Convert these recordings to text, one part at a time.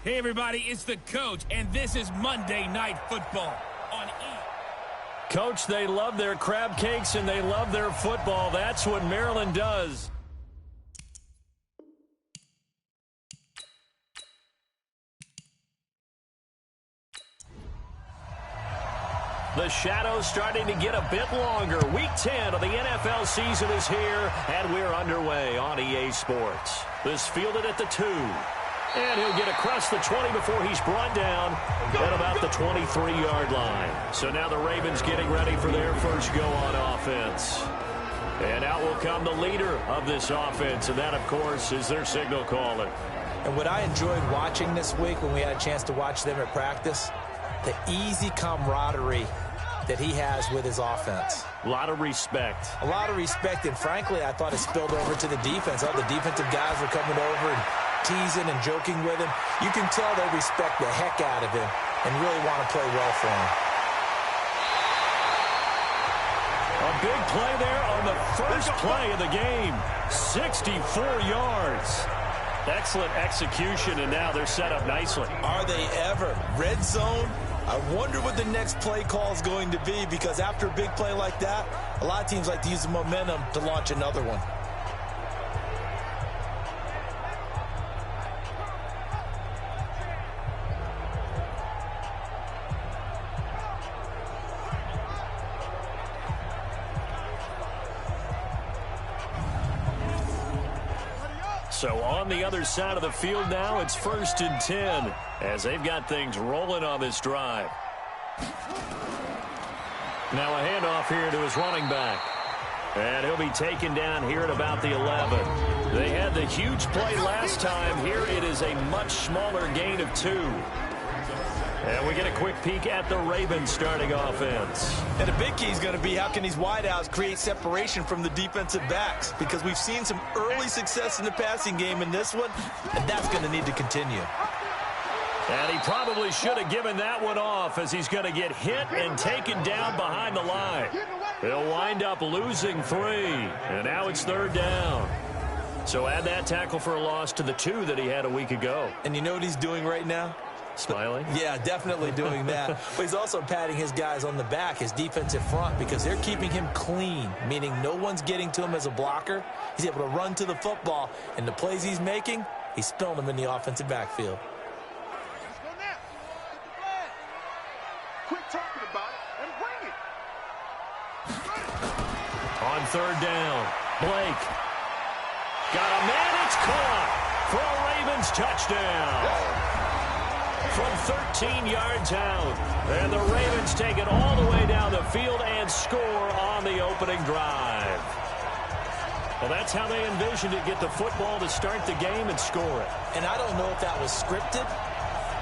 Hey, everybody, it's the coach, and this is Monday Night Football on E! Coach, they love their crab cakes and they love their football. That's what Maryland does. The shadow's starting to get a bit longer. Week 10 of the NFL season is here, and we're underway on EA Sports. This fielded at the 2. And he'll get across the 20 before he's brought down at about the 23-yard line. So now the Ravens getting ready for their first go on offense. And out will come the leader of this offense, and that, of course, is their signal caller. And what I enjoyed watching this week when we had a chance to watch them at practice, the easy camaraderie that he has with his offense. A lot of respect. A lot of respect, and frankly, I thought it spilled over to the defense. All the defensive guys were coming over and teasing and joking with him. You can tell they respect the heck out of him and really want to play well for him. A big play there on the first play of the game. 64 yards. Excellent execution, and now they're set up nicely. Are they ever? Red zone? I wonder what the next play call is going to be, because after a big play like that, a lot of teams like to use the momentum to launch another one. So on the other side of the field now, it's 1st and 10 as they've got things rolling on this drive. Now a handoff here to his running back. And he'll be taken down here at about the 11. They had the huge play last time. Here it is a much smaller gain of 2. And we get a quick peek at the Ravens starting offense. And the big key is going to be how can these wideouts create separation from the defensive backs, because we've seen some early success in the passing game in this one, and that's going to need to continue. And he probably should have given that one off, as he's going to get hit and taken down behind the line. He'll wind up losing 3, and now it's 3rd down. So add that tackle for a loss to the 2 that he had a week ago. And you know what he's doing right now? Smiling? Yeah, definitely doing that. But he's also patting his guys on the back, his defensive front, because they're keeping him clean, meaning no one's getting to him as a blocker. He's able to run to the football, and the plays he's making, he's spilling them in the offensive backfield. Quit talking about it and bring it. On 3rd down, Blake. Got a man, it's caught for a Ravens touchdown. From 13 yards out. And the Ravens take it all the way down the field and score on the opening drive. Well, that's how they envisioned it, get the football to start the game and score it. And I don't know if that was scripted.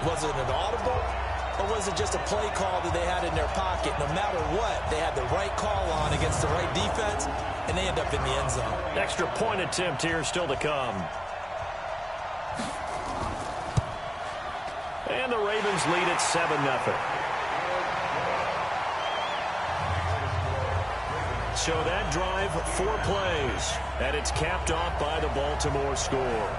Was it an audible? Or was it just a play call that they had in their pocket? No matter what, they had the right call on against the right defense, and they end up in the end zone. Extra point attempt here still to come. And the Ravens lead at 7-0. So that drive, 4 plays, and it's capped off by the Baltimore score.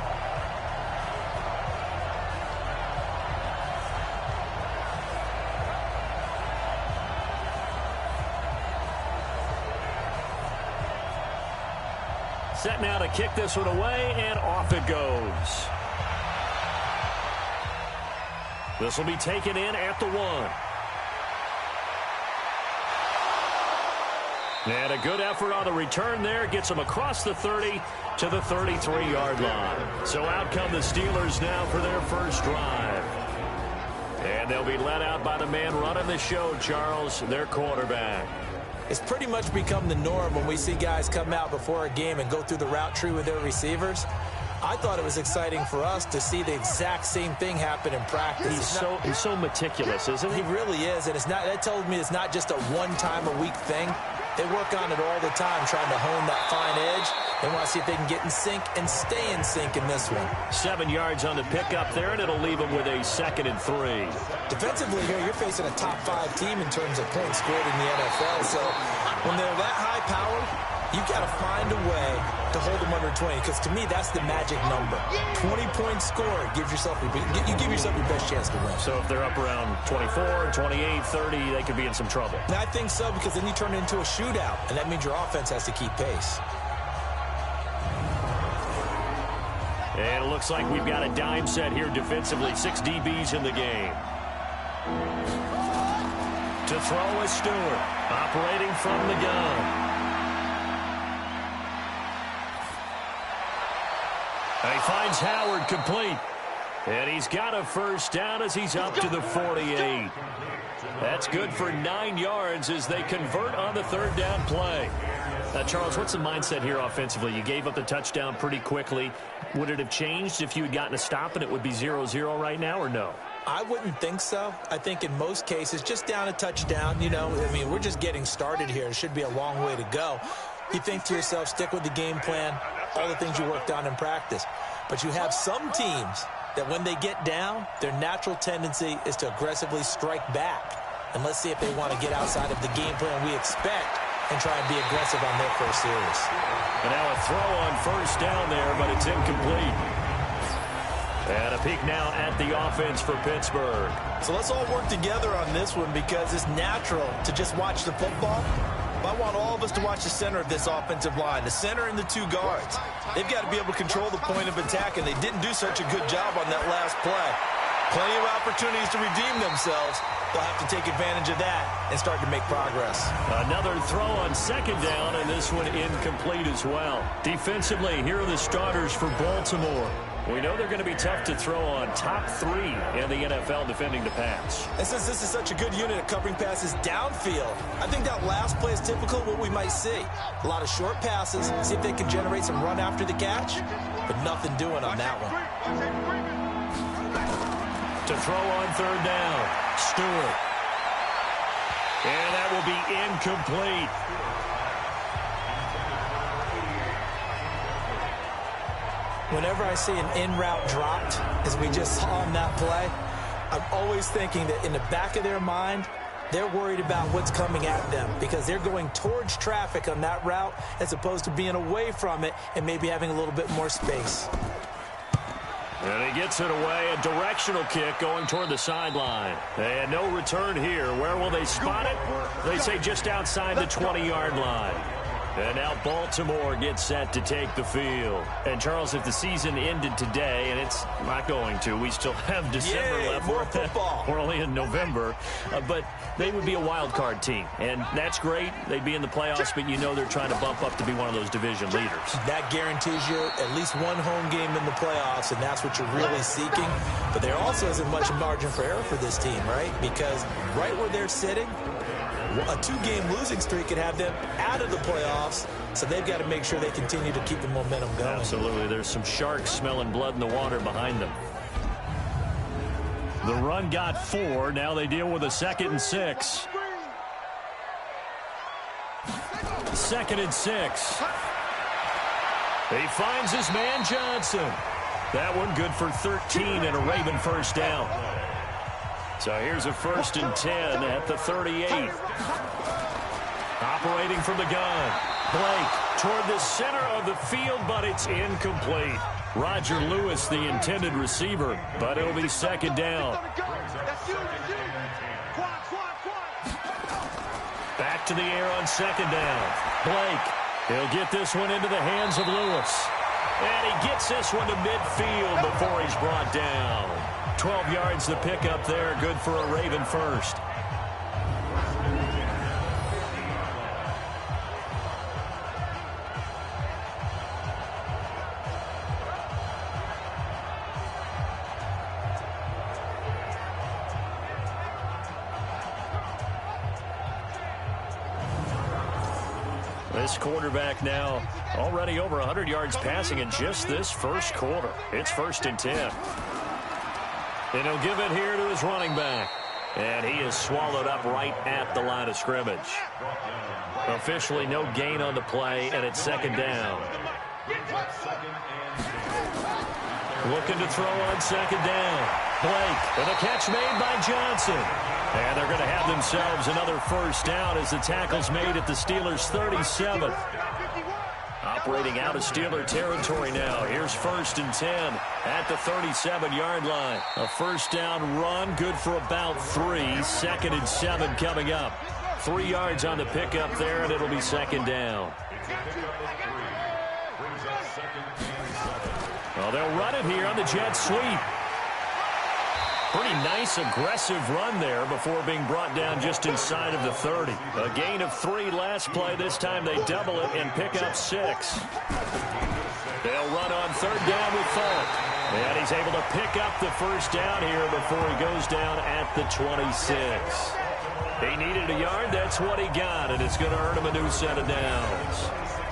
Set now to kick this one away, and off it goes. This will be taken in at the 1. And a good effort on the return there. Gets them across the 30 to the 33-yard line. So out come the Steelers now for their first drive. And they'll be led out by the man running the show, Charles, their quarterback. It's pretty much become the norm when we see guys come out before a game and go through the route tree with their receivers. I thought it was exciting for us to see the exact same thing happen in practice. He's so meticulous, isn't he? He really is, and that tells me it's not just a one-time-a-week thing. They work on it all the time, trying to hone that fine edge. They want to see if they can get in sync and stay in sync in this one. 7 yards on the pickup there, and it'll leave them with a 2nd and 3. Defensively here, you're facing a top 5 team in terms of points scored in the NFL. So when they're that high-powered, You've got to find a way to hold them under 20, because to me, that's the magic number. 20-point score, you give yourself your best chance to win. So if they're up around 24, 28, 30, they could be in some trouble. And I think so, because then you turn it into a shootout, and that means your offense has to keep pace. And it looks like we've got a dime set here defensively. 6 DBs in the game. To throw is Stewart, operating from the gun. He finds Howard complete. And he's got a first down as he's up to the 48. That's good for 9 yards as they convert on the third down play. Charles, what's the mindset here offensively? You gave up the touchdown pretty quickly. Would it have changed if you had gotten a stop and it would be 0-0 right now, or no? I wouldn't think so. I think in most cases, just down a touchdown, we're just getting started here. It should be a long way to go. You think to yourself, stick with the game plan, all the things you worked on in practice. But you have some teams that when they get down, their natural tendency is to aggressively strike back. And let's see if they want to get outside of the game plan we expect and try and be aggressive on their first series. And now a throw on first down there, but it's incomplete. And a peek now at the offense for Pittsburgh. So let's all work together on this one, because it's natural to just watch the football. But I want all of us to watch the center of this offensive line, the center and the 2 guards. They've got to be able to control the point of attack, and they didn't do such a good job on that last play. Plenty of opportunities to redeem themselves. They'll have to take advantage of that and start to make progress. Another throw on second down, and this one incomplete as well. Defensively, here are the starters for Baltimore. We know they're going to be tough to throw on, top 3 in the NFL defending the pass. And since this is such a good unit at covering passes downfield, I think that last play is typical of what we might see. A lot of short passes, see if they can generate some run after the catch, but nothing doing on that one. To throw on third down, Stewart. And that will be incomplete. Whenever I see an in-route dropped, as we just saw on that play, I'm always thinking that in the back of their mind, they're worried about what's coming at them, because they're going towards traffic on that route as opposed to being away from it and maybe having a little bit more space. And he gets it away, a directional kick going toward the sideline. And no return here. Where will they spot it? They say just outside the 20-yard line. And now Baltimore gets set to take the field. And, Charles, if the season ended today, and it's not going to, we still have December left. More football. We're only in November. But they would be a wild card team. And that's great. They'd be in the playoffs, but you know they're trying to bump up to be one of those division leaders. That guarantees you at least one home game in the playoffs, and that's what you're really seeking. But there also isn't much margin for error for this team, right? Because right where they're sitting, a 2-game losing streak could have them out of the playoffs, so they've got to make sure they continue to keep the momentum going. Absolutely. There's some sharks smelling blood in the water behind them. The run got 4. Now they deal with a 2nd and 6. 2nd and 6. He finds his man Johnson. That one good for 13 and a Raven first down. So here's a 1st and 10 at the 38. Operating from the gun. Blake toward the center of the field, but it's incomplete. Roger Lewis, the intended receiver, but it'll be 2nd down. Back to the air on 2nd down. Blake, he'll get this one into the hands of Lewis. And he gets this one to midfield before he's brought down. 12 yards the pickup there, good for a Raven first. This quarterback now already over 100 yards passing in just this first quarter. It's 1st and 10. And he'll give it here to his running back. And he is swallowed up right at the line of scrimmage. Officially no gain on the play, and it's 2nd down. Looking to throw on second down. Blake with a catch made by Johnson. And they're going to have themselves another first down as the tackle's made at the Steelers' 37. Operating out of Steeler territory now. Here's 1st and 10 at the 37-yard line. A first down run, good for about 3. 2nd and 7 coming up. 3 yards on the pickup there, and it'll be 2nd down. Well, they'll run it here on the jet sweep. Pretty nice, aggressive run there before being brought down just inside of the 30. A gain of 3 last play. This time they double it and pick up 6. They'll run on 3rd down with Falk. And he's able to pick up the first down here before he goes down at the 26. He needed a yard. That's what he got, and it's going to earn him a new set of downs.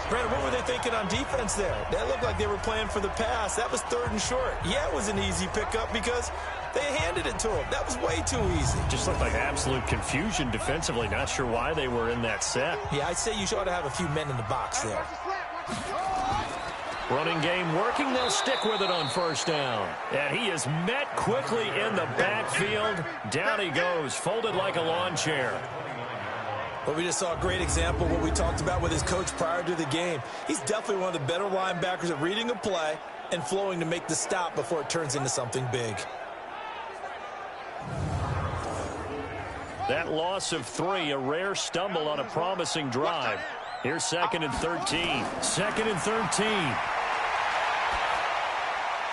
Brandon, what were they thinking on defense there? That looked like they were playing for the pass. That was 3rd and short. Yeah, it was an easy pickup because they handed it to him. That was way too easy. Just looked like absolute confusion defensively. Not sure why they were in that set. Yeah, I'd say you ought to have a few men in the box there. Running game working. They'll stick with it on 1st down. And he is met quickly in the backfield. Down he goes, folded like a lawn chair. But we just saw a great example of what we talked about with his coach prior to the game. He's definitely one of the better linebackers at reading a play and flowing to make the stop before it turns into something big. That loss of 3, a rare stumble on a promising drive. Here's 2nd and 13. 2nd and 13.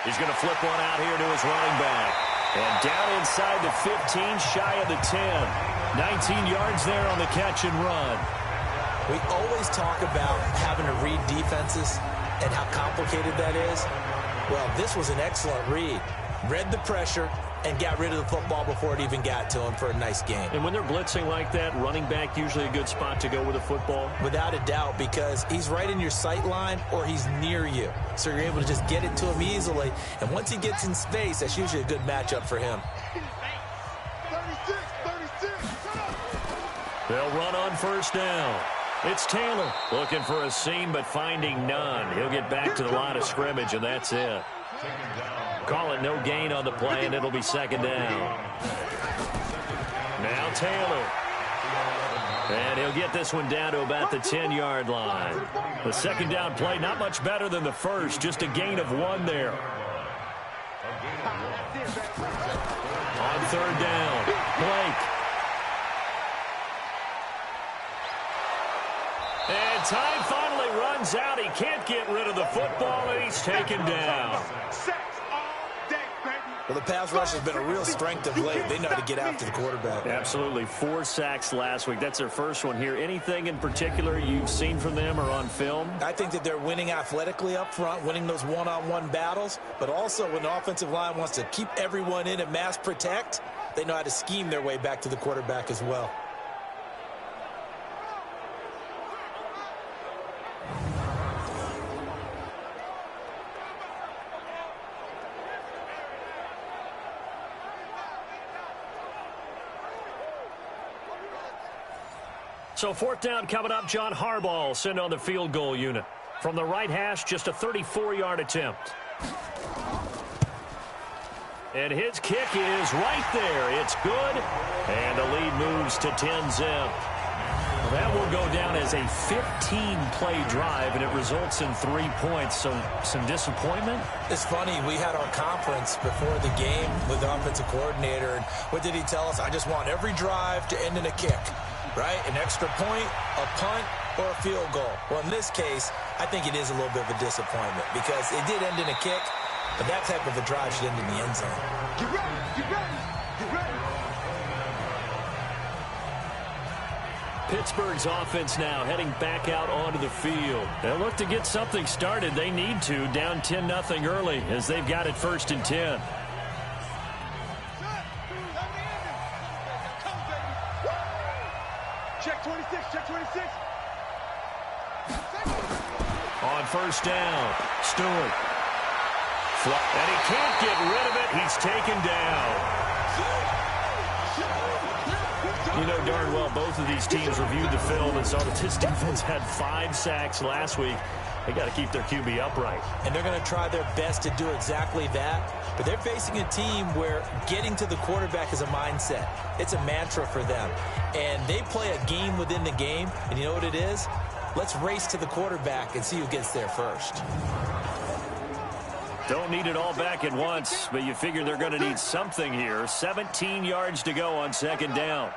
He's going to flip one out here to his running back. And down inside the 15, shy of the 10. 19 yards there on the catch and run. We always talk about having to read defenses and how complicated that is. Well, this was an excellent read. Read the pressure and got rid of the football before it even got to him for a nice game. And when they're blitzing like that, running back usually a good spot to go with the football? Without a doubt, because he's right in your sight line or he's near you. So you're able to just get it to him easily. And once he gets in space, that's usually a good matchup for him. They'll run on 1st down. It's Taylor looking for a seam but finding none. He'll get back to the line of scrimmage, and that's it. Call it no gain on the play, and it'll be 2nd down. Now Taylor. And he'll get this one down to about the 10-yard line. The 2nd down play, not much better than the first, just a gain of 1 there. On 3rd down, Blake. And time finally runs out. He can't get rid of the football, and he's taken down. Well, the pass rush has been a real strength of late. They know how to get after the quarterback. Absolutely. 4 sacks last week. That's their first one here. Anything in particular you've seen from them or on film? I think that they're winning athletically up front, winning those one-on-one battles, but also when the offensive line wants to keep everyone in and mass protect, they know how to scheme their way back to the quarterback as well. So 4th down coming up. John Harbaugh sent on the field goal unit. From the right hash, just a 34-yard attempt. And his kick is right there. It's good. And the lead moves to 10-zip. Well, that will go down as a 15-play drive, and it results in 3 points. So some disappointment? It's funny. We had our conference before the game with the offensive coordinator. And what did he tell us? I just want every drive to end in a kick. Right? An extra point, a punt, or a field goal. Well, in this case, I think it is a little bit of a disappointment because it did end in a kick, but that type of a drive should end in the end zone. Get ready, get ready, get ready. Pittsburgh's offense now heading back out onto the field. They'll look to get something started. They need to, down 10-0 early as they've got it 1st and 10. Check 26, check 26. On 1st down, Stewart. And he can't get rid of it. He's taken down. You know darn well both of these teams reviewed the film and saw that this defense had 5 sacks last week. They got to keep their QB upright. And they're going to try their best to do exactly that. But they're facing a team where getting to the quarterback is a mindset. It's a mantra for them. And they play a game within the game. And you know what it is? Let's race to the quarterback and see who gets there first. Don't need it all back at once, but you figure they're going to need something here. 17 yards to go on second down.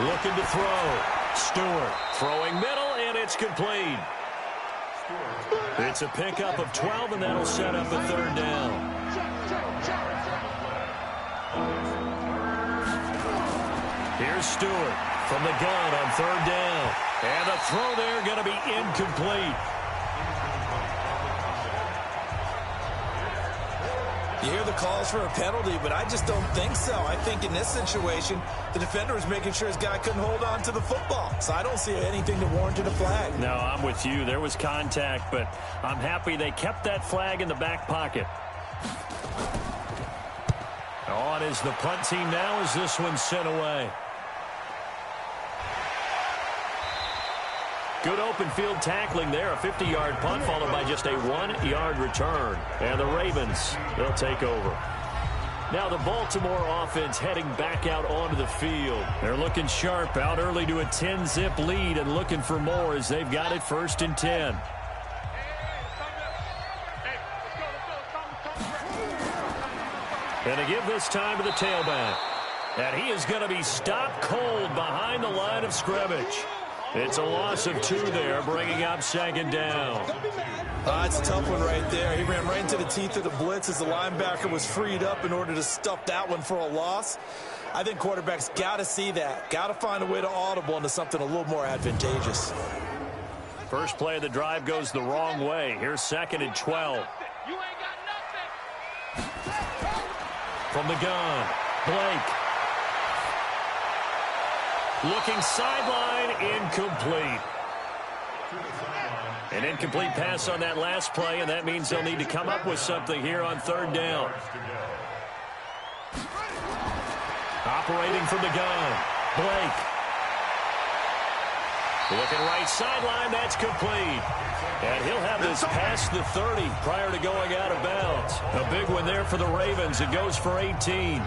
Looking to throw. Stewart throwing middle, and it's complete. It's a pickup of 12, and that'll set up a third down. Here's Stewart from the gun on third down. And the throw there going to be incomplete. You hear the calls for a penalty, but I just don't think so. I think in this situation, the defender was making sure his guy couldn't hold on to the football. So I don't see anything that warranted a flag. No, I'm with you. There was contact, but I'm happy they kept that flag in the back pocket. On is the punt team now as this one's sent away. Good open field tackling there. A 50-yard punt followed by just a 1-yard return. And the Ravens, they'll take over. Now the Baltimore offense heading back out onto the field. They're looking sharp, out early to a 10-zip lead and looking for more as they've got it 1st and 10. And to give this time to the tailback. And he is going to be stopped cold behind the line of scrimmage. It's a loss of 2 there, bringing up second down. It's a tough one right there. He ran right into the teeth of the blitz as the linebacker was freed up in order to stuff that one for a loss. I think quarterbacks got to see that. Got to find a way to audible into something a little more advantageous. First play of the drive goes the wrong way. Here's 2nd and 12. From the gun, Blake. Looking sideline, incomplete. An incomplete pass on that last play, and that means they'll need to come up with something here on third down. Operating from the gun, Blake. Looking right sideline, that's complete. And he'll have this past the 30 prior to going out of bounds. A big one there for the Ravens. It goes for 18.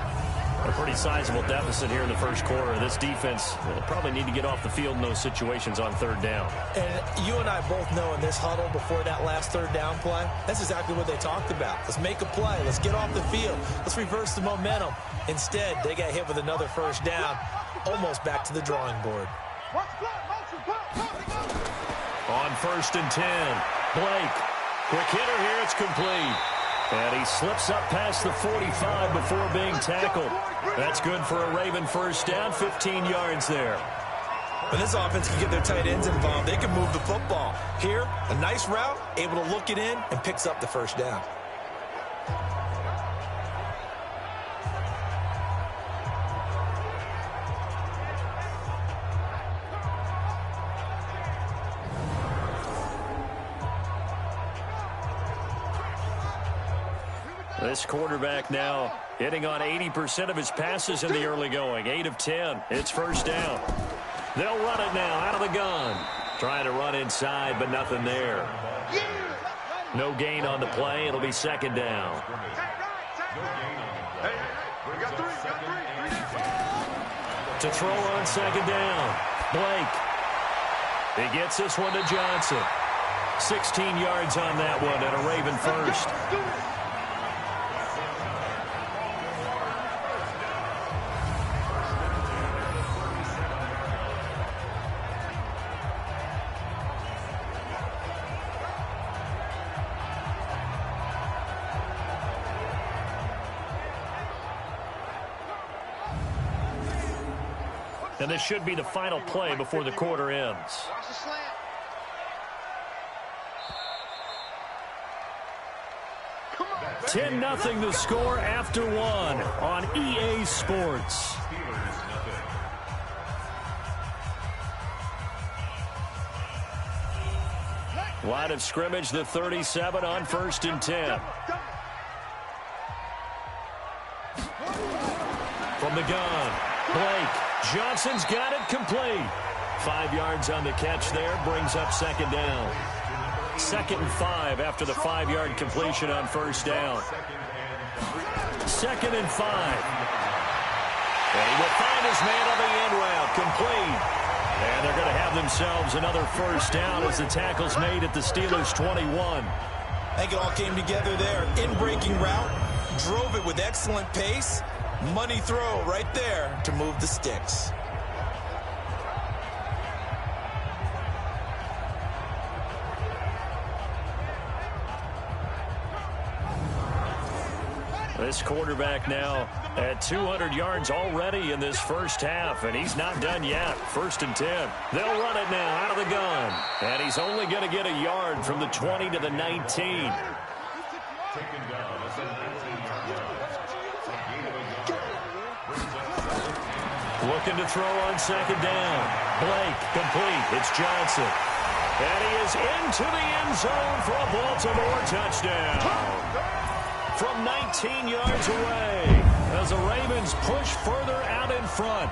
A pretty sizable deficit here in the first quarter. This defense will probably need to get off the field in those situations on third down. And you and I both know in this huddle before that last third down play, that's exactly what they talked about. Let's make a play. Let's get off the field. Let's reverse the momentum. Instead, they got hit with another first down, almost back to the drawing board. On 1st and 10, Blake. Quick hitter here, it's complete. And he slips up past the 45 before being tackled. That's good for a Raven first down, 15 yards there. When this offense can get their tight ends involved, they can move the football. Here, a nice route, able to look it in, and picks up the first down. This quarterback now hitting on 80% of his passes in the early going. 8 of 10. It's first down. They'll run it now out of the gun. Trying to run inside, but nothing there. No gain on the play. It'll be second down. To throw on second down, Blake. He gets this one to Johnson. 16 yards on that one and a Raven first. And this should be the final play before the quarter ends. 10-0 the score after 1 on EA Sports. Line of scrimmage, the 37 on 1st and 10. From the gun, Blake. Johnson's got it complete. 5 yards on the catch there, brings up second down. 2nd and 5 after the 5-yard completion on first down. 2nd and 5. And he will find his man on the end route, complete. And they're going to have themselves another first down as the tackle's made at the Steelers' 21. I think it all came together there. In-breaking route, drove it with excellent pace. Money throw right there to move the sticks. This quarterback now at 200 yards already in this first half, and he's not done yet. 1st and 10. They'll run it now out of the gun. And he's only going to get a yard from the 20 to the 19. Looking to throw on 2nd down. Blake, complete. It's Johnson. And he is into the end zone for a Baltimore touchdown. From 19 yards away as the Ravens push further out in front.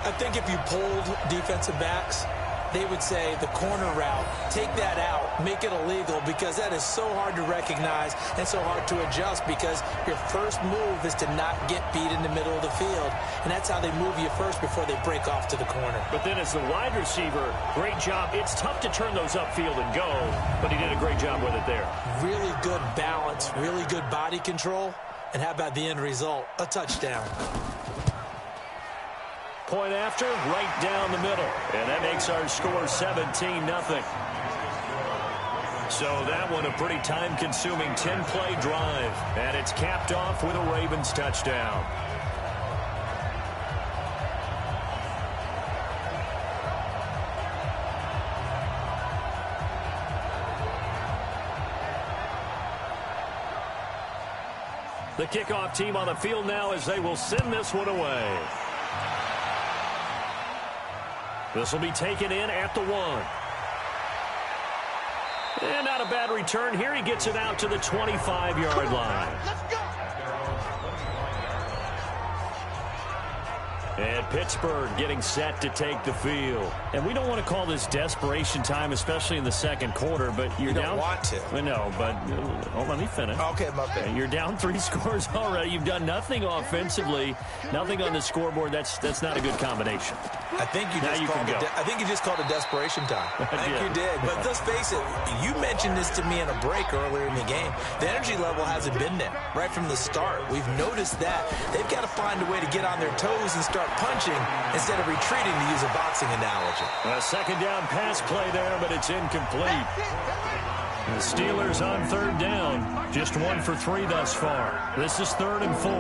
I think if you polled defensive backs, they would say the corner route, take that out, make it illegal, because that is so hard to recognize and so hard to adjust, because your first move is to not get beat in the middle of the field. And that's how they move you first before they break off to the corner. But then as the wide receiver, great job. It's tough to turn those upfield and go, but he did a great job with it there. Really good balance, really good body control. And how about the end result? A touchdown. Point after, right down the middle. And that makes our score 17-0. So that one a pretty time-consuming 10-play drive. And it's capped off with a Ravens touchdown. The kickoff team on the field now as they will send this one away. This will be taken in at the 1. And not a bad return here. He gets it out to the 25-yard line. Let's go. And Pittsburgh getting set to take the field. And we don't want to call this desperation time, especially in the second quarter, but you're down. You don't want to. I know, but let me finish. Okay, my bad. You're down 3 scores already. You've done nothing offensively, nothing on the scoreboard. That's not a good combination. I think you just called it desperation time. I think you did. But let's face it, you mentioned this to me in a break earlier in the game. The energy level hasn't been there right from the start. We've noticed that. They've got to find a way to get on their toes and start punching instead of retreating, to use a boxing analogy. A second down pass play there, but it's incomplete. The Steelers on 3rd down, just 1 for 3 thus far. This is 3rd and 4.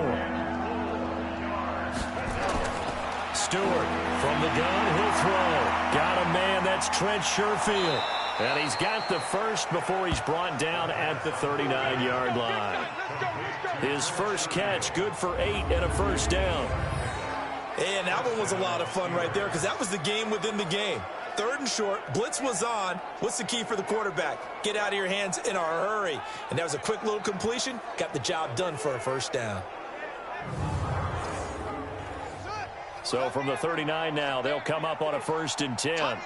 Stewart from the gun, he'll throw. Got a man, that's Trent Sherfield. And he's got the first before he's brought down at the 39-yard line. His first catch, good for 8 and a first down. And that one was a lot of fun right there, because that was the game within the game. 3rd and short, blitz was on. What's the key for the quarterback? Get out of your hands in a hurry. And that was a quick little completion. Got the job done for a first down. So from the 39 now, they'll come up on a 1st and 10.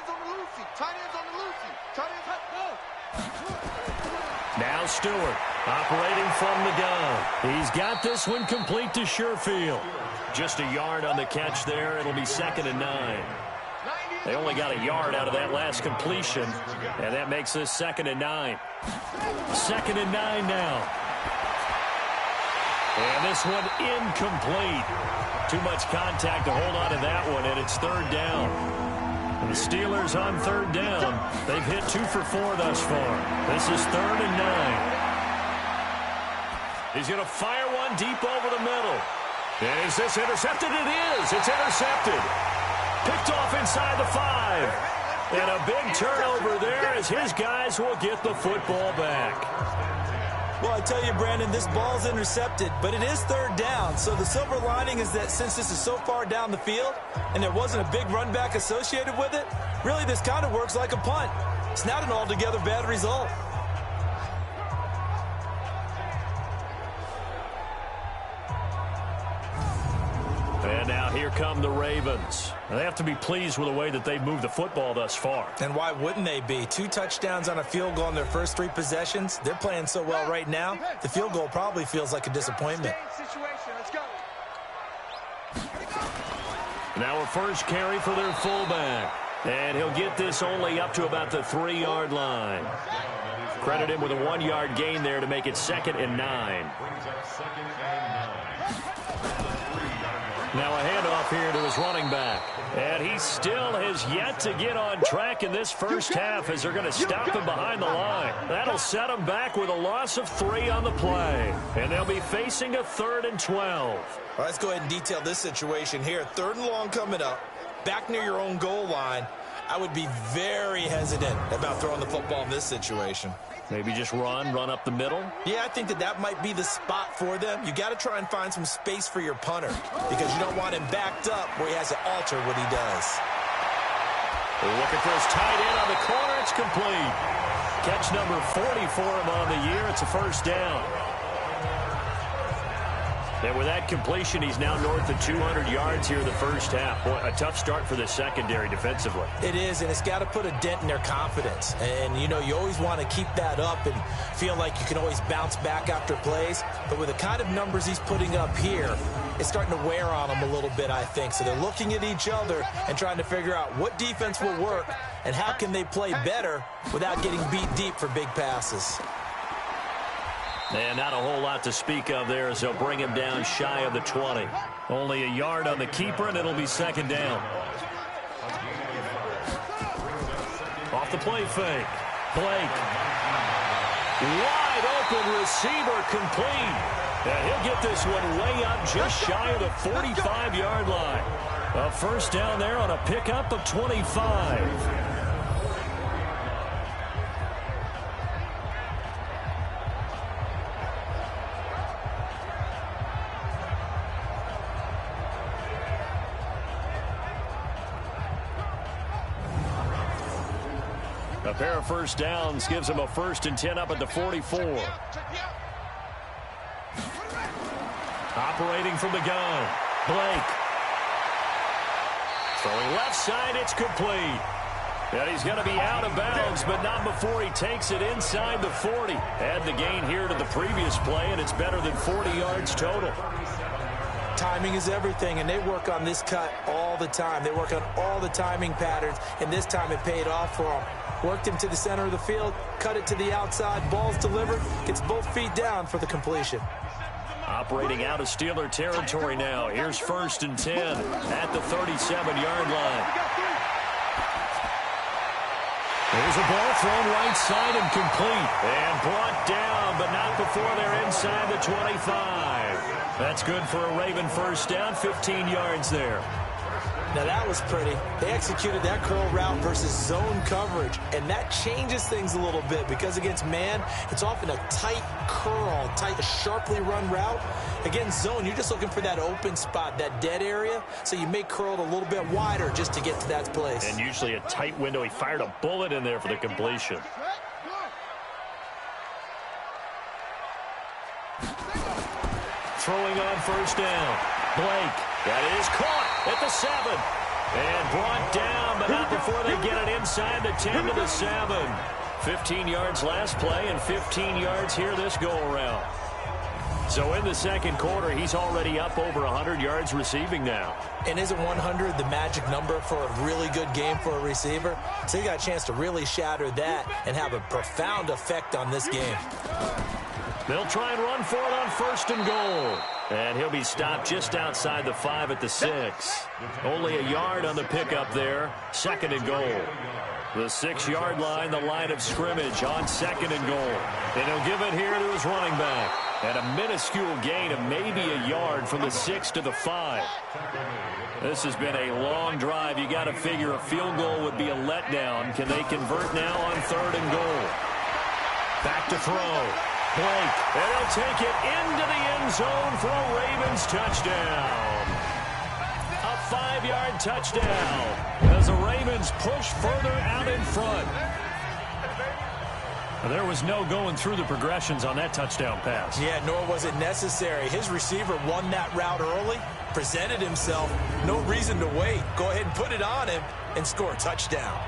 Now Stewart operating from the gun. He's got this one complete to Sherfield. Just a yard on the catch there. It'll be 2nd and 9. They only got a yard out of that last completion, and that makes this 2nd and 9. 2nd and 9 now. And this one incomplete. Too much contact to hold on to that one, and it's 3rd down. And the Steelers on 3rd down. They've hit 2 for 4 thus far. This is 3rd and 9. He's going to fire one deep over the middle. And is this intercepted? It is. It's intercepted. Picked off inside the 5. And a big turnover there as his guys will get the football back. Well, I tell you, Brandon, this ball's intercepted, but it is 3rd down. So the silver lining is that since this is so far down the field and there wasn't a big run back associated with it, really this kind of works like a punt. It's not an altogether bad result. And now here come the Ravens. They have to be pleased with the way that they've moved the football thus far. And why wouldn't they be? 2 touchdowns on a field goal in their first 3 possessions. They're playing so well right now, the field goal probably feels like a disappointment. Let's go. Now a first carry for their fullback. And he'll get this only up to about the 3-yard line. Credit him with a 1-yard gain there to make it 2nd and 9. Now a handoff here to his running back. And he still has yet to get on track in this first half as they're going to stop him behind the line. That'll set him back with a loss of 3 on the play. And they'll be facing a 3rd and 12. All right, let's go ahead and detail this situation here. 3rd and long coming up. Back near your own goal line. I would be very hesitant about throwing the football in this situation. Maybe just run up the middle? Yeah, I think that might be the spot for them. You got to try and find some space for your punter because you don't want him backed up where he has to alter what he does. Looking for his tight end on the corner. It's complete. Catch number 40 for him on the year. It's a first down. And with that completion, he's now north of 200 yards here in the first half. Boy, a tough start for the secondary defensively. It is, and it's got to put a dent in their confidence. And, you know, you always want to keep that up and feel like you can always bounce back after plays. But with the kind of numbers he's putting up here, it's starting to wear on them a little bit, I think. So they're looking at each other and trying to figure out what defense will work and how can they play better without getting beat deep for big passes. And not a whole lot to speak of there as they'll bring him down shy of the 20. Only a yard on the keeper, and it'll be 2nd down. Off the play fake. Blake. Wide open receiver complete. And he'll get this one way up just shy of the 45-yard line. A first down there on a pickup of 25. A pair of first downs gives him a 1st and 10 up at the 44. Operating from the gun. Blake. Throwing left side, it's complete. And he's going to be out of bounds, but not before he takes it inside the 40. Add the gain here to the previous play, and it's better than 40 yards total. Timing is everything, and they work on this cut all the time. They work on all the timing patterns, and this time it paid off for them. Worked him to the center of the field, cut it to the outside, ball's delivered, gets both feet down for the completion. Operating out of Steeler territory now. Here's 1st and 10 at the 37-yard line. There's a ball thrown right side and complete. And brought down, but not before they're inside the 25. That's good for a Raven first down, 15 yards there. Now that was pretty. They executed that curl route versus zone coverage, and that changes things a little bit because against man, it's often a tight curl, sharply run route. Against zone, you're just looking for that open spot, that dead area, so you may curl it a little bit wider just to get to that place. And usually a tight window. He fired a bullet in there for the completion. Throwing on first down. Blake. That is caught at the 7. And brought down, but not before they get it inside the 10 to the 7. 15 yards last play and 15 yards here this go-around. So in the second quarter, he's already up over 100 yards receiving now. And isn't 100 the magic number for a really good game for a receiver? So you got a chance to really shatter that and have a profound effect on this game. They'll try and run for it on 1st and goal. And he'll be stopped just outside the 5 at the 6. Only a yard on the pickup there. 2nd and goal. The 6-yard line, the line of scrimmage on 2nd and goal. And he'll give it here to his running back. And a minuscule gain of maybe a yard from the 6 to the 5. This has been a long drive. You got to figure a field goal would be a letdown. Can they convert now on 3rd and goal? Back to throw. Blake, and he'll take it into the end zone for a Ravens touchdown. A 5-yard touchdown as the Ravens push further out in front. There was no going through the progressions on that touchdown pass. Yeah, nor was it necessary. His receiver won that route early, presented himself. No reason to wait. Go ahead and put it on him and score a touchdown.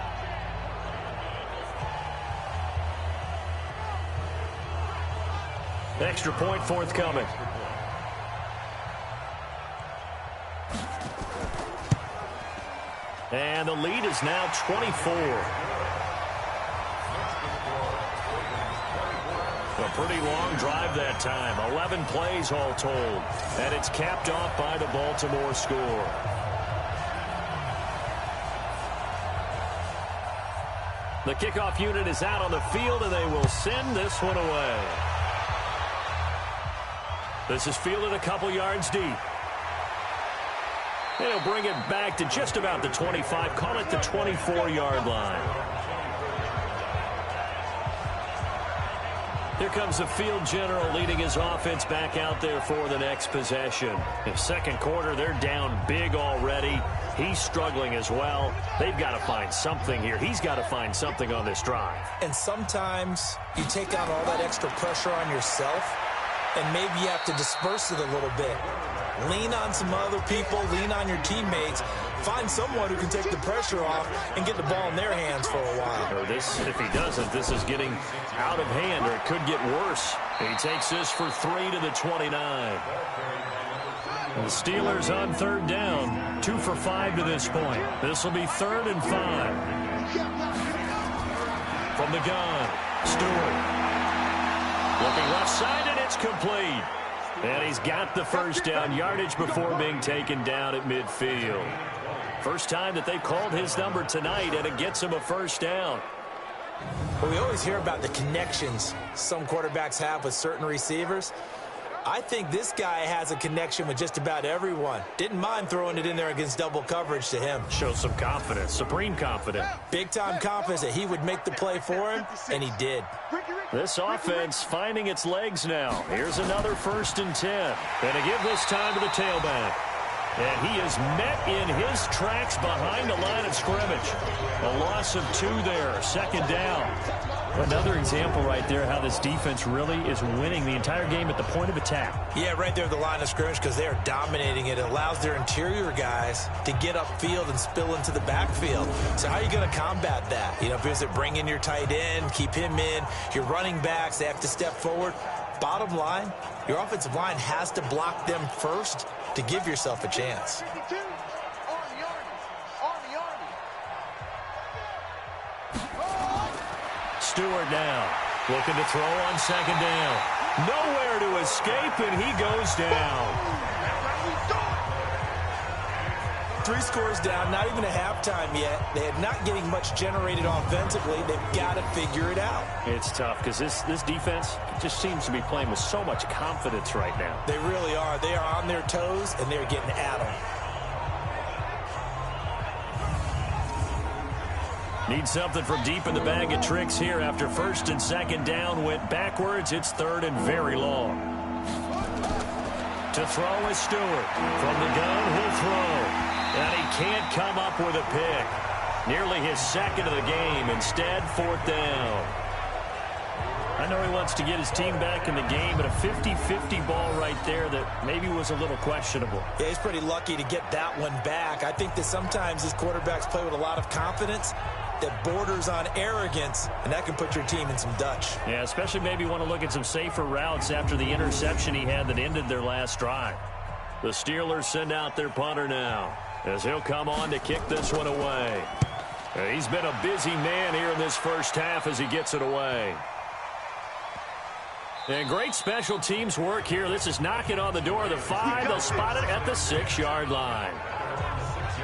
Extra point forthcoming. And the lead is now 24. A pretty long drive that time. 11 plays all told. And it's capped off by the Baltimore score. The kickoff unit is out on the field, and they will send this one away. This is fielded a couple yards deep. And he'll bring it back to just about the 25. Call it the 24-yard line. Here comes the field general leading his offense back out there for the next possession. In second quarter, they're down big already. He's struggling as well. They've got to find something here. He's got to find something on this drive. And sometimes you take on all that extra pressure on yourself, and maybe you have to disperse it a little bit. Lean on some other people. Lean on your teammates. Find someone who can take the pressure off and get the ball in their hands for a while. Or this, if he doesn't, this is getting out of hand, or it could get worse. He takes this for 3 to the 29. The Steelers on third down. 2 for 5 to this point. This will be 3rd and 5. From the gun, Stewart. Looking left side, and it's complete. And he's got the first down yardage before being taken down at midfield. First time that they've called his number tonight, and it gets him a first down. Well, we always hear about the connections some quarterbacks have with certain receivers. I think this guy has a connection with just about everyone. Didn't mind throwing it in there against double coverage to him. Shows some confidence, supreme confidence. Big-time confidence that he would make the play for him, and he did. This offense finding its legs now. Here's another 1st and 10. And to give this time to the tailback. And he is met in his tracks behind the line of scrimmage. A loss of 2 there, 2nd down. Another example right there how this defense really is winning the entire game at the point of attack. Yeah, right there at the line of scrimmage because they are dominating it. It allows their interior guys to get upfield and spill into the backfield. So how are you going to combat that? You know, if it's bring in your tight end, keep him in, your running backs, they have to step forward. Bottom line, your offensive line has to block them first to give yourself a chance. Stewart now, looking to throw on 2nd down. Nowhere to escape, and he goes down. 3 scores down, not even a halftime yet. They are not getting much generated offensively. They've got to figure it out. It's tough because this defense just seems to be playing with so much confidence right now. They really are. They are on their toes, and they're getting at them. Need something from deep in the bag of tricks here after 1st and 2nd down went backwards. It's 3rd and very long. To throw is Stewart. From the gun, he'll throw. And he can't come up with a pick. Nearly his 2nd of the game. Instead, 4th down. I know he wants to get his team back in the game, but a 50-50 ball right there that maybe was a little questionable. Yeah, he's pretty lucky to get that one back. I think that sometimes his quarterbacks play with a lot of confidence that borders on arrogance, and that can put your team in some Dutch. Yeah, especially maybe want to look at some safer routes after the interception he had that ended their last drive. The Steelers send out their punter now, as he'll come on to kick this one away. He's been a busy man here in this first half as he gets it away. And great special teams work here. This is knocking on the door of the 5. They'll spot it at the 6-yard line.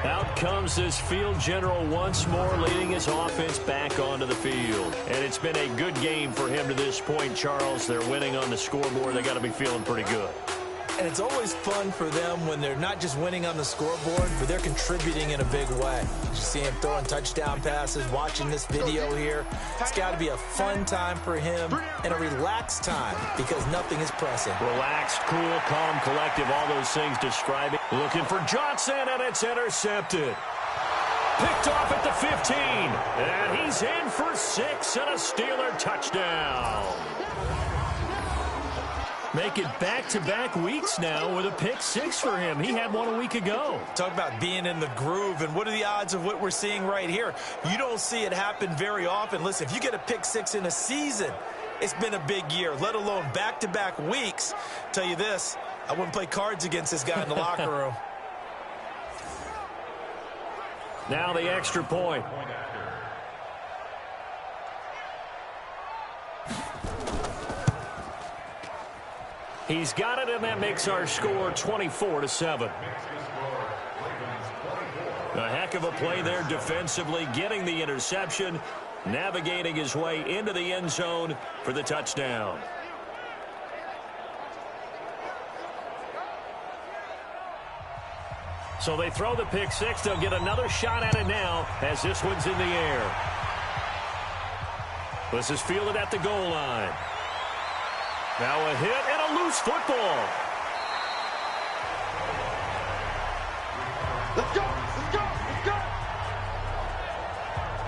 Out comes this field general once more, leading his offense back onto the field. And it's been a good game for him to this point, Charles. They're winning on the scoreboard. They got to be feeling pretty good. And it's always fun for them when they're not just winning on the scoreboard, but they're contributing in a big way. You see him throwing touchdown passes, watching this video here. It's got to be a fun time for him and a relaxed time because nothing is pressing. Relaxed, cool, calm, collective, all those things describing. Looking for Johnson, and it's intercepted. Picked off at the 15. And he's in for 6 and a Steeler touchdown. Make it back-to-back weeks now with a pick six for him. He had one a week ago. Talk about being in the groove, and what are the odds of what we're seeing right here? You don't see it happen very often. Listen, if you get a pick six in a season, it's been a big year, let alone back-to-back weeks. Tell you this, I wouldn't play cards against this guy in the locker room. Now the extra point. He's got it, and that makes our score 24-7. A heck of a play there defensively, getting the interception, navigating his way into the end zone for the touchdown. So they throw the pick six. They'll get another shot at it now as this one's in the air. This is fielded at the goal line. Now a hit and a loose football. Let's go! Let's go! Let's go!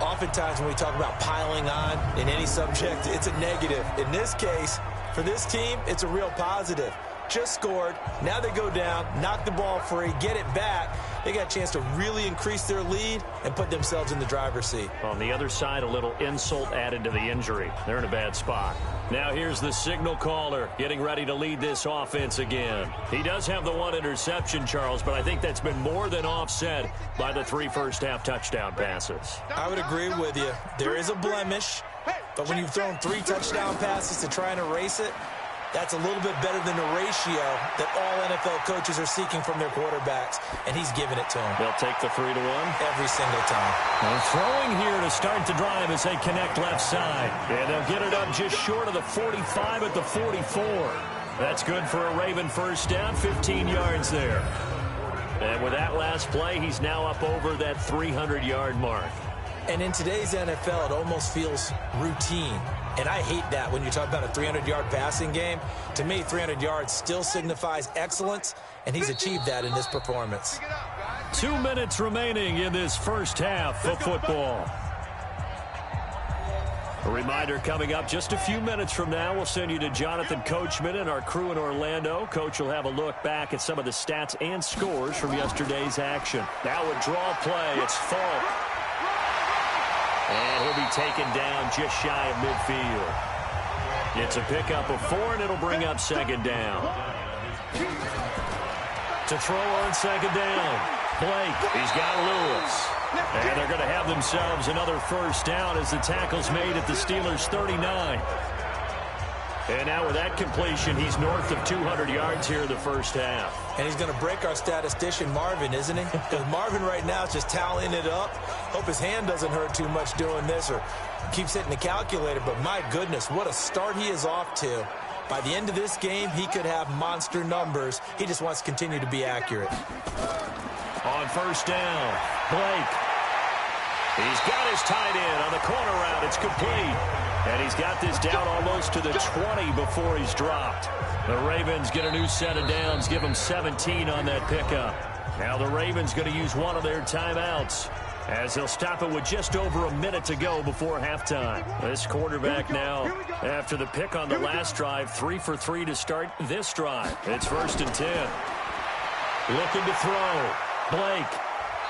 Oftentimes when we talk about piling on in any subject, it's a negative. In this case, for this team, it's a real positive. Just scored. Now they go down, knock the ball free, get it back. They got a chance to really increase their lead and put themselves in the driver's seat. On the other side, a little insult added to the injury. They're in a bad spot. Now here's the signal caller getting ready to lead this offense again. He does have the one interception, Charles, but I think that's been more than offset by the 3 first-half touchdown passes. I would agree with you. There is a blemish, but when you've thrown 3 touchdown passes to try and erase it, that's a little bit better than the ratio that all NFL coaches are seeking from their quarterbacks, and he's giving it to them. They'll take the 3-1 every single time. And throwing here to start the drive as they connect left side. And they'll get it up just short of the 45 at the 44. That's good for a Raven first down, 15 yards there. And with that last play, he's now up over that 300-yard mark. And in today's NFL, it almost feels routine. And I hate that when you talk about a 300-yard passing game. To me, 300 yards still signifies excellence, and he's achieved that in this performance. 2 minutes remaining in this first half of football. A reminder coming up just a few minutes from now. We'll send you to Jonathan Coachman and our crew in Orlando. Coach will have a look back at some of the stats and scores from yesterday's action. Now a draw play. It's Falk. And he'll be taken down just shy of midfield. It's a pickup of 4, and it'll bring up second down. To throw on second down. Blake, he's got Lewis. And they're going to have themselves another first down as the tackle's made at the Steelers' 39. And now with that completion, he's north of 200 yards here in the first half. And he's going to break our statistician, Marvin, isn't he? Because Marvin right now is just tallying it up. Hope his hand doesn't hurt too much doing this or keeps hitting the calculator. But my goodness, what a start he is off to. By the end of this game, he could have monster numbers. He just wants to continue to be accurate. On first down, Blake. He's got his tight end on the corner route. It's complete. And he's got this down almost to the 20 before he's dropped. The Ravens get a new set of downs, give them 17 on that pickup. Now the Ravens going to use one of their timeouts as they'll stop it with just over a minute to go before halftime. This quarterback now, after the pick on the last drive, 3 for 3 to start this drive. It's 1st and 10. Looking to throw. Blake.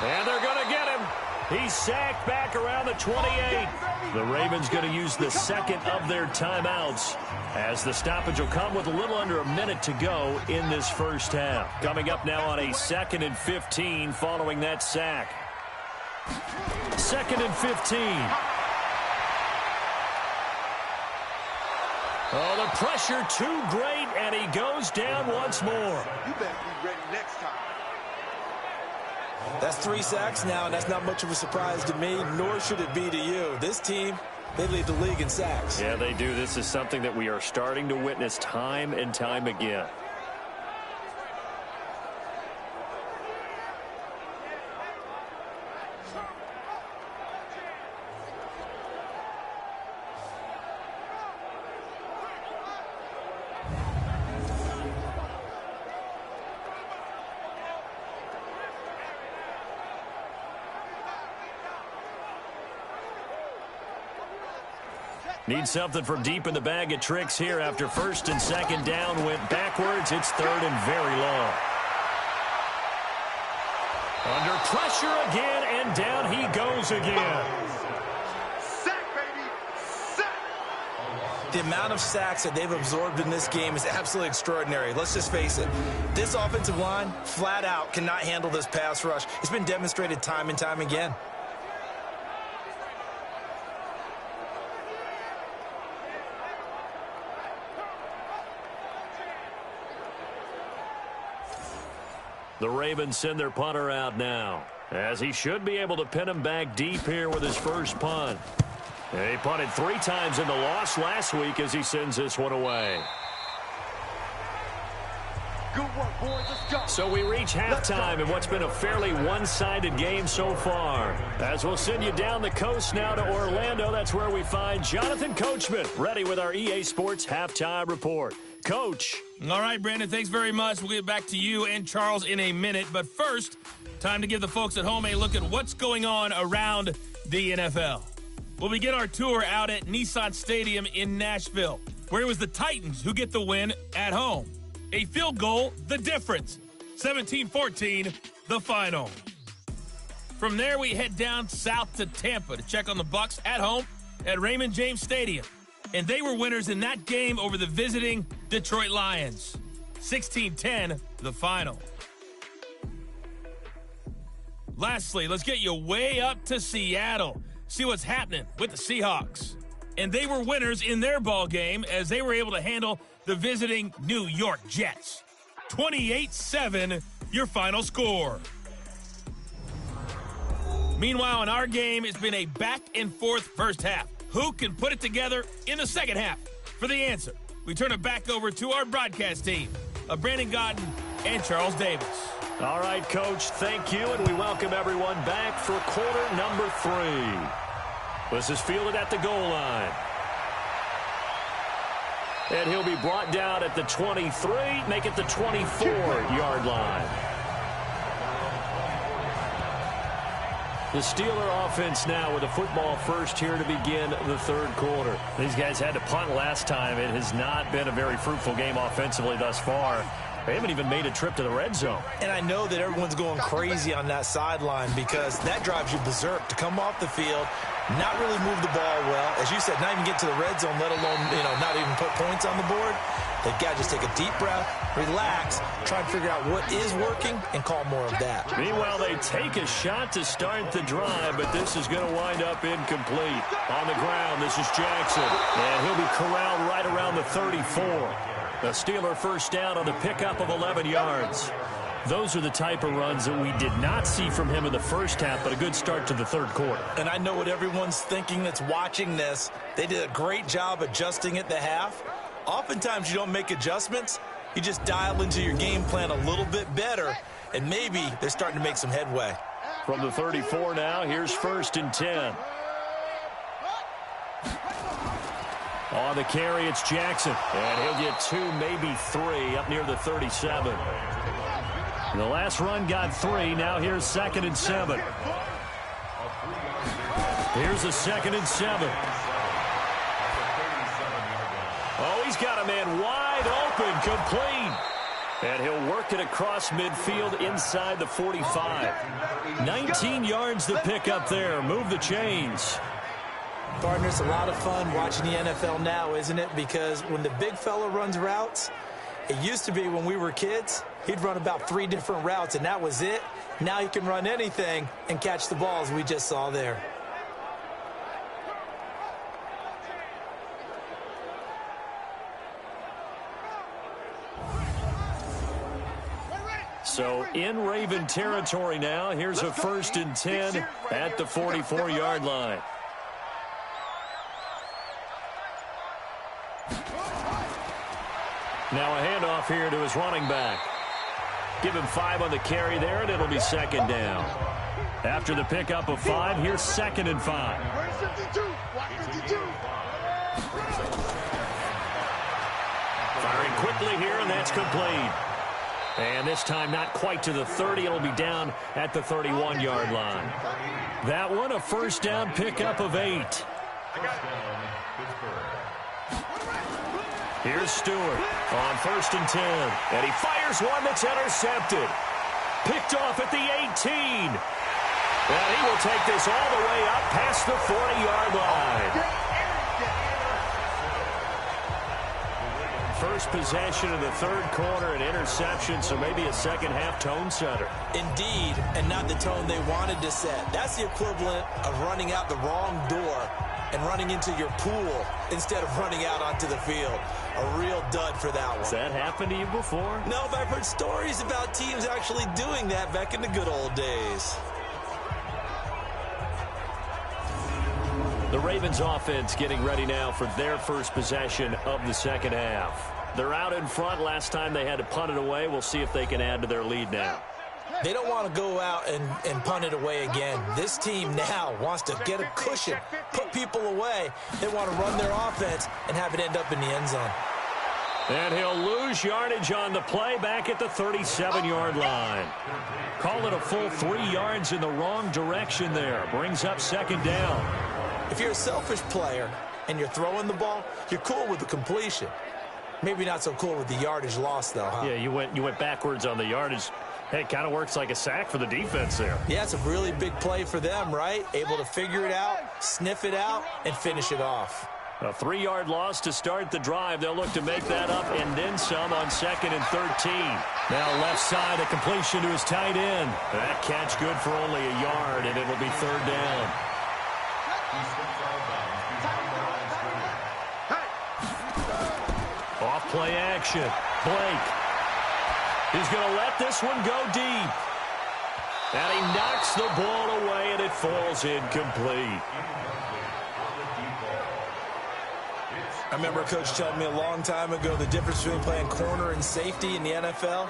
And they're going to get him. He's sacked back around the 28. The Ravens going to use the second of their timeouts as the stoppage will come with a little under a minute to go in this first half. Coming up now on a 2nd and 15 following that sack. 2nd and 15. Oh, the pressure too great, and he goes down once more. You better be ready next time. That's 3 sacks now, and that's not much of a surprise to me, nor should it be to you. This team, they lead the league in sacks. Yeah, they do. This is something that we are starting to witness time and time again. Need something from deep in the bag of tricks here after first and second down went backwards. It's third and very long. Under pressure again, and down he goes again. Sack, baby! Sack! The amount of sacks that they've absorbed in this game is absolutely extraordinary. Let's just face it. This offensive line, flat out, cannot handle this pass rush. It's been demonstrated time and time again. The Ravens send their punter out now, as he should be able to pin him back deep here with his first punt. He punted 3 times in the loss last week as he sends this one away. Good work, boys. Let's go. So we reach halftime in what's been a fairly one-sided game so far. As we'll send you down the coast now to Orlando, that's where we find Jonathan Coachman, ready with our EA Sports Halftime Report. Coach. All right, Brandon, thanks very much. We'll get back to you and Charles in a minute. But first, time to give the folks at home a look at what's going on around the NFL. We'll begin our tour out at Nissan Stadium in Nashville, where it was the Titans who get the win at home. A field goal, the difference. 17-14, the final. From there, we head down south to Tampa to check on the Bucs at home at Raymond James Stadium. And they were winners in that game over the visiting Detroit Lions. 16-10, the final. Lastly, let's get you way up to Seattle. See what's happening with the Seahawks. And they were winners in their ball game as they were able to handle the visiting New York Jets. 28-7, your final score. Meanwhile, in our game, it's been a back-and-forth first half. Who can put it together in the second half? For the answer, we turn it back over to our broadcast team of Brandon Godden and Charles Davis. All right, Coach, thank you, and we welcome everyone back for quarter number 3. This is fielded at the goal line. And he'll be brought down at the 23, make it the 24-yard line. The Steeler offense now with a football first here to begin the third quarter. These guys had to punt last time. It has not been a very fruitful game offensively thus far. They haven't even made a trip to the red zone. And I know that everyone's going crazy on that sideline because that drives you berserk to come off the field, not really move the ball well. As you said, not even get to the red zone, let alone, not even put points on the board. They've got to just take a deep breath, relax, try and figure out what is working, and call more of that. Meanwhile, they take a shot to start the drive, but this is going to wind up incomplete. On the ground, this is Jackson, and he'll be corralled right around the 34. The Steeler first down on the pickup of 11 yards. Those are the type of runs that we did not see from him in the first half, but a good start to the third quarter. And I know what everyone's thinking that's watching this. They did a great job adjusting at the half. Oftentimes you don't make adjustments. You just dial into your game plan a little bit better, and maybe they're starting to make some headway. From the 34 now, here's first and 10. On the carry, it's Jackson. And he'll get 2, maybe 3 up near the 37. The last run got 3. Now here's second and 7. Here's a second and 7. Oh, he's got a man wide open, complete. And he'll work it across midfield inside the 45. 19 yards to pick up there. Move the chains. Partner, it's a lot of fun watching the NFL now, isn't it? Because when the big fella runs routes, it used to be when we were kids, he'd run about 3 different routes, and that was it. Now he can run anything and catch the balls we just saw there. So in Raven territory now, here's a first and 10 at the 44-yard line. Now a handoff here to his running back. Give him 5 on the carry there, and it'll be second down. After the pickup of 5, here's second and 5. Firing quickly here, and that's complete. And this time not quite to the 30. It'll be down at the 31-yard line. That one a first down pickup of 8. Here's Stewart on 1st and 10. And he fires one that's intercepted. Picked off at the 18. And he will take this all the way up past the 40-yard line. First possession of the third quarter, an interception, so maybe a second-half tone setter. Indeed, and not the tone they wanted to set. That's the equivalent of running out the wrong door and running into your pool instead of running out onto the field. A real dud for that one. Has that happened to you before? No, but I've heard stories about teams actually doing that back in the good old days. The Ravens offense getting ready now for their first possession of the second half. They're out in front. Last time they had to punt it away. We'll see if they can add to their lead now. They don't want to go out and punt it away again. This team now wants to get a cushion, put people away. They want to run their offense and have it end up in the end zone. And he'll lose yardage on the play back at the 37-yard line. Call it a full 3 yards in the wrong direction there. Brings up second down. If you're a selfish player and you're throwing the ball, you're cool with the completion. Maybe not so cool with the yardage loss, though, huh? Yeah, you went backwards on the yardage. Hey, it kind of works like a sack for the defense there. Yeah, it's a really big play for them, right? Able to figure it out, sniff it out, and finish it off. A 3-yard loss to start the drive. They'll look to make that up and then some on 2nd and 13. Now left side, a completion to his tight end. That catch good for only a yard, and it'll be third down. Off play action. Blake. He's going to let this one go deep. And he knocks the ball away, and it falls incomplete. I remember a coach telling me a long time ago the difference between playing corner and safety in the NFL.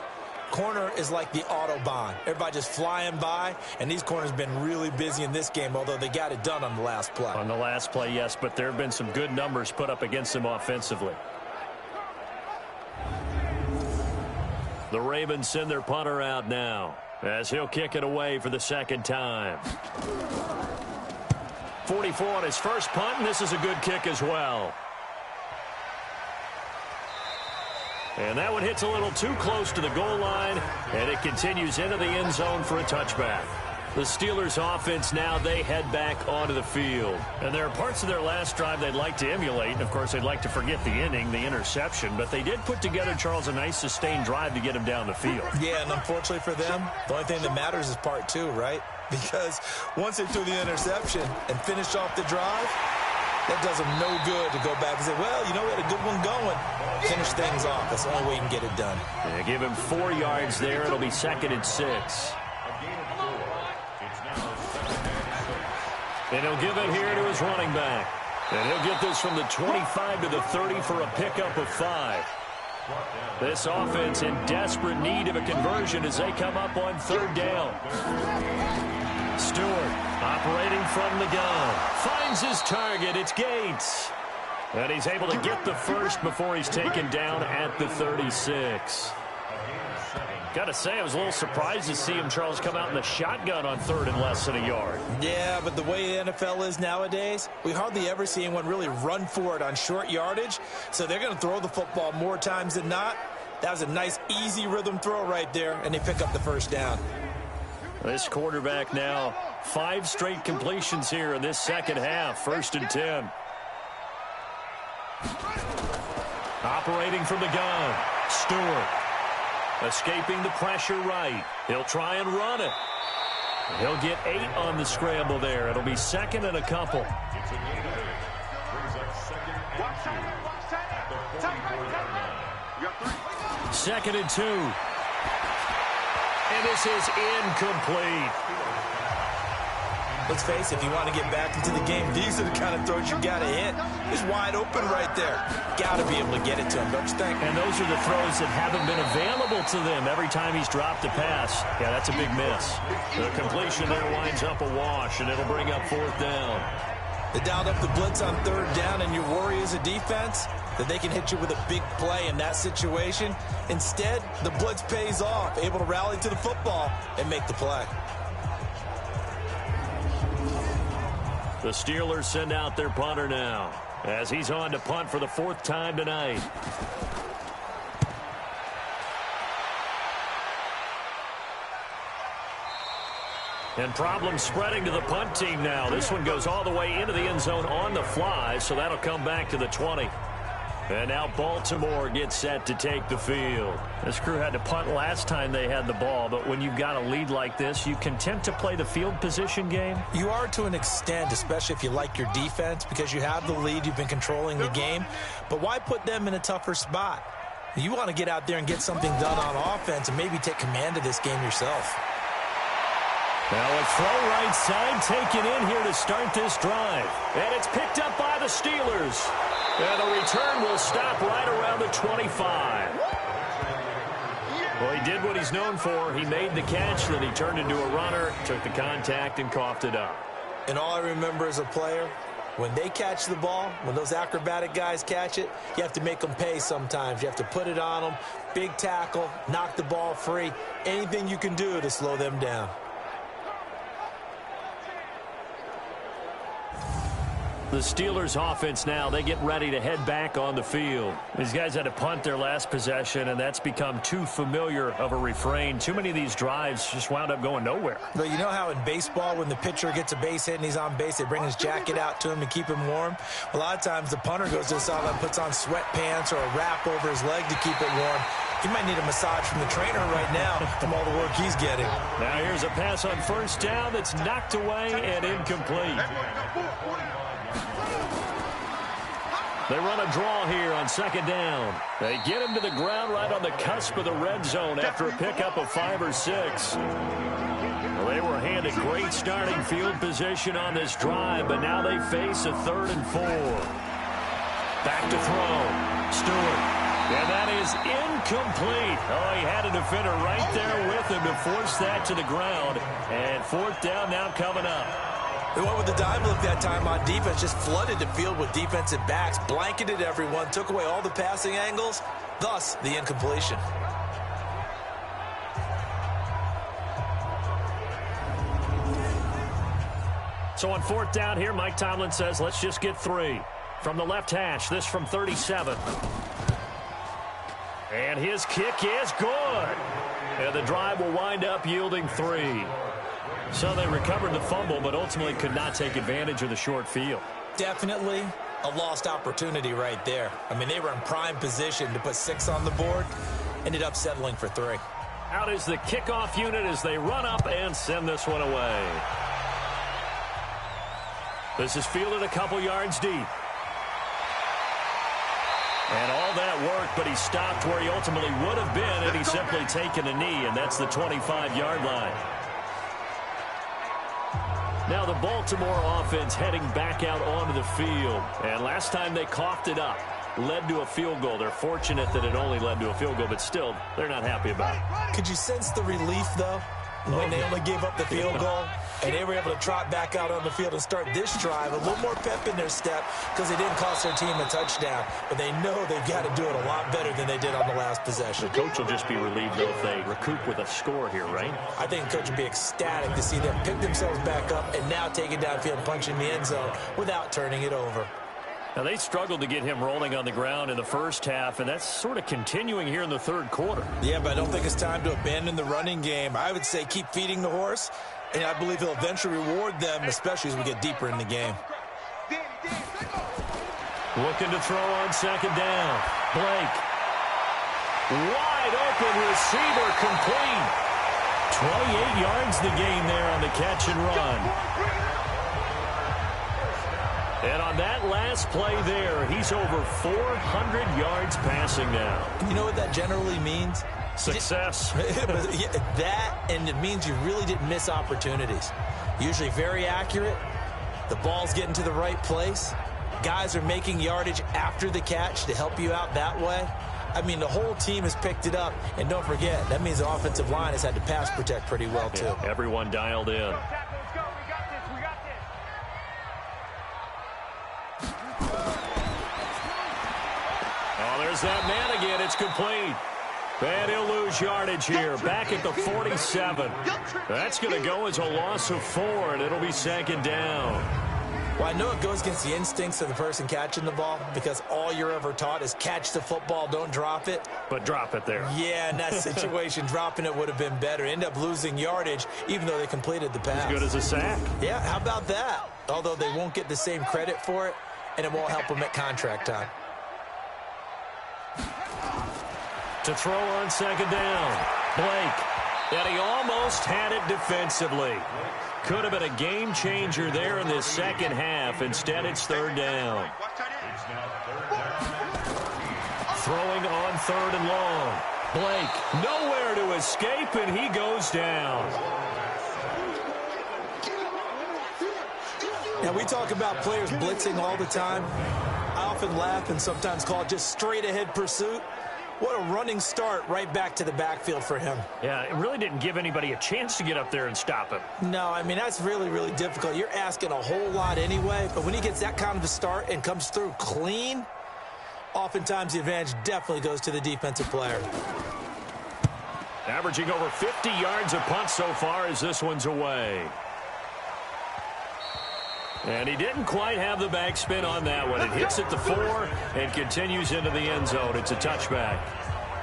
Corner is like the Autobahn. Everybody just flying by, and these corners have been really busy in this game, although they got it done on the last play. On the last play, yes, but there have been some good numbers put up against them offensively. The Ravens send their punter out now as he'll kick it away for the second time. 44 on his first punt, and this is a good kick as well. And that one hits a little too close to the goal line, and it continues into the end zone for a touchback. The Steelers offense now, they head back onto the field. And there are parts of their last drive they'd like to emulate. And, of course, they'd like to forget the inning, the interception. But they did put together, Charles, a nice sustained drive to get him down the field. Yeah, and unfortunately for them, the only thing that matters is part 2, right? Because once they threw the interception and finished off the drive, that does them no good to go back and say, well, you know, we had a good one going. Finish things off. That's the only way you can get it done. Yeah, give him 4 yards there. It'll be 2nd and 6. And he'll give it here to his running back. And he'll get this from the 25 to the 30 for a pickup of 5. This offense in desperate need of a conversion as they come up on 3rd down. Stewart operating from the gun. Finds his target. It's Gates. And he's able to get the first before he's taken down at the 36. Got to say, I was a little surprised to see him, Charles, come out in the shotgun on 3rd and less than a yard. Yeah, but the way the NFL is nowadays, we hardly ever see anyone really run for it on short yardage. So they're going to throw the football more times than not. That was a nice, easy rhythm throw right there, and they pick up the first down. This quarterback now, 5 straight completions here in this second half. 1st and 10. Operating from the gun, Stewart. Escaping the pressure right. He'll try and run it. He'll get 8 on the scramble there. It'll be 2nd and a couple. 2nd and 2. And this is incomplete. Let's face it, if you want to get back into the game, these are the kind of throws you got to hit. He's wide open right there. Got to be able to get it to him, don't you think? And those are the throws that haven't been available to them every time he's dropped a pass. Yeah, that's a big miss. The completion there winds up a wash, and it'll bring up 4th down. They dialed up the blitz on 3rd down, and your worry as a defense that they can hit you with a big play in that situation. Instead, the blitz pays off, able to rally to the football and make the play. The Steelers send out their punter now as he's on to punt for the 4th time tonight. And problems spreading to the punt team now. This one goes all the way into the end zone on the fly, so that'll come back to the 20. And now Baltimore gets set to take the field. This crew had to punt last time they had the ball, but when you've got a lead like this, you content to play the field position game? You are to an extent, especially if you like your defense, because you have the lead, you've been controlling the game. But why put them in a tougher spot? You want to get out there and get something done on offense and maybe take command of this game yourself. Now a throw right side taken in here to start this drive. And it's picked up by the Steelers. And the return will stop right around the 25. Well, he did what he's known for. He made the catch, then he turned into a runner, took the contact, and coughed it up. And all I remember as a player, when they catch the ball, when those acrobatic guys catch it, you have to make them pay sometimes. You have to put it on them, big tackle, knock the ball free, anything you can do to slow them down. The Steelers offense now, they get ready to head back on the field. These guys had to punt their last possession, and that's become too familiar of a refrain. Too many of these drives just wound up going nowhere. But you know how in baseball, when the pitcher gets a base hit and he's on base, they bring his jacket out to him to keep him warm? A lot of times the punter goes to the sideline, puts on sweatpants or a wrap over his leg to keep it warm. He might need a massage from the trainer right now from all the work he's getting. Now here's a pass on 1st down that's knocked away and incomplete. They run a draw here on 2nd down. They get him to the ground right on the cusp of the red zone after a pickup of 5 or 6. Well, they were handed great starting field position on this drive, but now they face a 3rd and 4. Back to throw. Stewart. And that is incomplete. Oh, he had a defender right there with him to force that to the ground. And 4th down now coming up. They went with the dime look that time on defense, just flooded the field with defensive backs, blanketed everyone, took away all the passing angles, thus the incompletion. So on 4th down here, Mike Tomlin says, let's just get 3. From the left hash, this from 37. And his kick is good. And the drive will wind up yielding 3. So they recovered the fumble, but ultimately could not take advantage of the short field. Definitely a lost opportunity right there. I mean, they were in prime position to put 6 on the board, ended up settling for 3. Out is the kickoff unit as they run up and send this one away. This is fielded a couple yards deep. And all that worked, but he stopped where he ultimately would have been, and he's simply taken a knee, and that's the 25-yard line. Now the Baltimore offense heading back out onto the field. And last time they coughed it up, led to a field goal. They're fortunate that it only led to a field goal, but still, they're not happy about it. Could you sense the relief, though, when they only gave up the field goal? And they were able to trot back out on the field and start this drive. A little more pep in their step because they didn't cost their team a touchdown. But they know they've got to do it a lot better than they did on the last possession. The coach will just be relieved, though, if they recoup with a score here, right? I think the coach would be ecstatic to see them pick themselves back up and now take it downfield and punch in the end zone without turning it over. Now, they struggled to get him rolling on the ground in the first half, and that's sort of continuing here in the 3rd quarter. Yeah, but I don't think it's time to abandon the running game. I would say keep feeding the horse, and I believe he'll eventually reward them, especially as we get deeper in the game. Looking to throw on 2nd down. Blake. Wide open receiver complete. 28 yards the gain there on the catch and run. And on that last play there, he's over 400 yards passing now. You know what that generally means? Success. That, and it means you really didn't miss opportunities. Usually very accurate. The ball's getting to the right place. Guys are making yardage after the catch to help you out that way. I mean, the whole team has picked it up. And don't forget, that means the offensive line has had to pass protect pretty well, too. Yeah, everyone dialed in. There's that man again. It's complete. And he'll lose yardage here. Back at the 47. That's going to go as a loss of 4, and it'll be 2nd down. Well, I know it goes against the instincts of the person catching the ball because all you're ever taught is catch the football, don't drop it. But drop it there. Yeah, in that situation, dropping it would have been better. End up losing yardage, even though they completed the pass. As good as a sack. Yeah, how about that? Although they won't get the same credit for it, and it won't help them at contract time. To throw on second down. Blake. And he almost had it defensively. Could have been a game changer there in this second half. Instead, it's third down. Throwing on third and long. Blake nowhere to escape, and he goes down. Now, we talk about players blitzing all the time. I often laugh and sometimes call it just straight-ahead pursuit. What a running start right back to the backfield for him. Yeah, it really didn't give anybody a chance to get up there and stop him. No, I mean, that's really, really difficult. You're asking a whole lot anyway, but when he gets that kind of a start and comes through clean, oftentimes the advantage definitely goes to the defensive player. Averaging over 50 yards a punt so far as this one's away. And he didn't quite have the backspin on that one. It hits at the 4 and continues into the end zone. It's a touchback.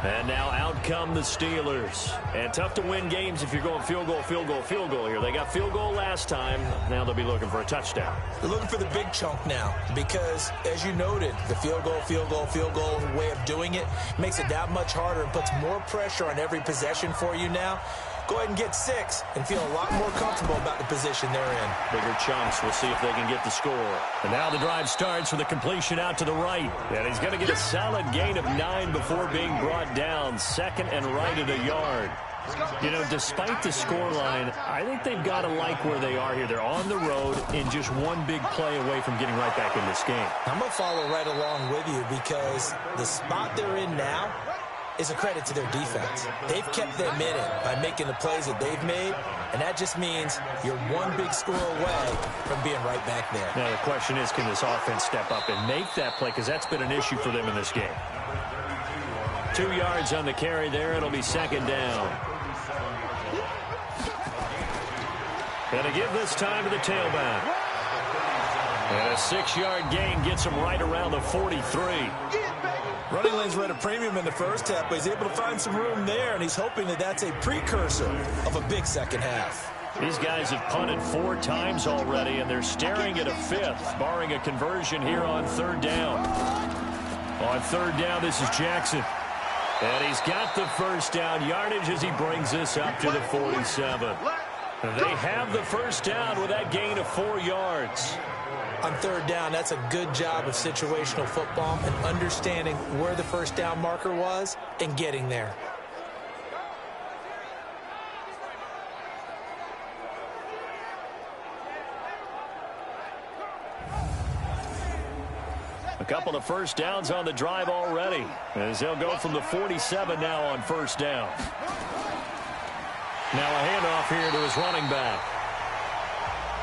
And now out come the Steelers. And tough to win games if you're going field goal, field goal, field goal here. They got field goal last time. Now they'll be looking for a touchdown. They're looking for the big chunk now because, as you noted, the field goal, field goal, field goal way of doing it makes it that much harder and puts more pressure on every possession for you now. Go ahead and get 6 and feel a lot more comfortable about the position they're in. Bigger chunks. We'll see if they can get the score. And now the drive starts with a completion out to the right. And he's going to get a solid gain of 9 before being brought down. Second and right at a yard. You know, despite the scoreline, I think they've got to like where they are here. They're on the road and just one big play away from getting right back in this game. I'm going to follow right along with you because the spot they're in now is a credit to their defense. They've kept them in it by making the plays that they've made, and that just means you're one big score away from being right back there. Now, the question is, can this offense step up and make that play? Because that's been an issue for them in this game. 2 yards on the carry there. It'll be second down. Gonna give this time to the tailback. And a 6-yard gain gets him right around the 43. Running lanes were at a premium in the first half, but he's able to find some room there, and he's hoping that that's a precursor of a big second half. These guys have punted 4 times already, and they're staring at a 5th, barring a conversion here on third down. On third down, this is Jackson. And he's got the first down yardage as he brings this up to the 47. They have the first down with that gain of 4 yards. On third down, that's a good job of situational football and understanding where the first down marker was and getting there. A couple of first downs on the drive already, as they'll go from the 47 now on first down. Now a handoff here to his running back.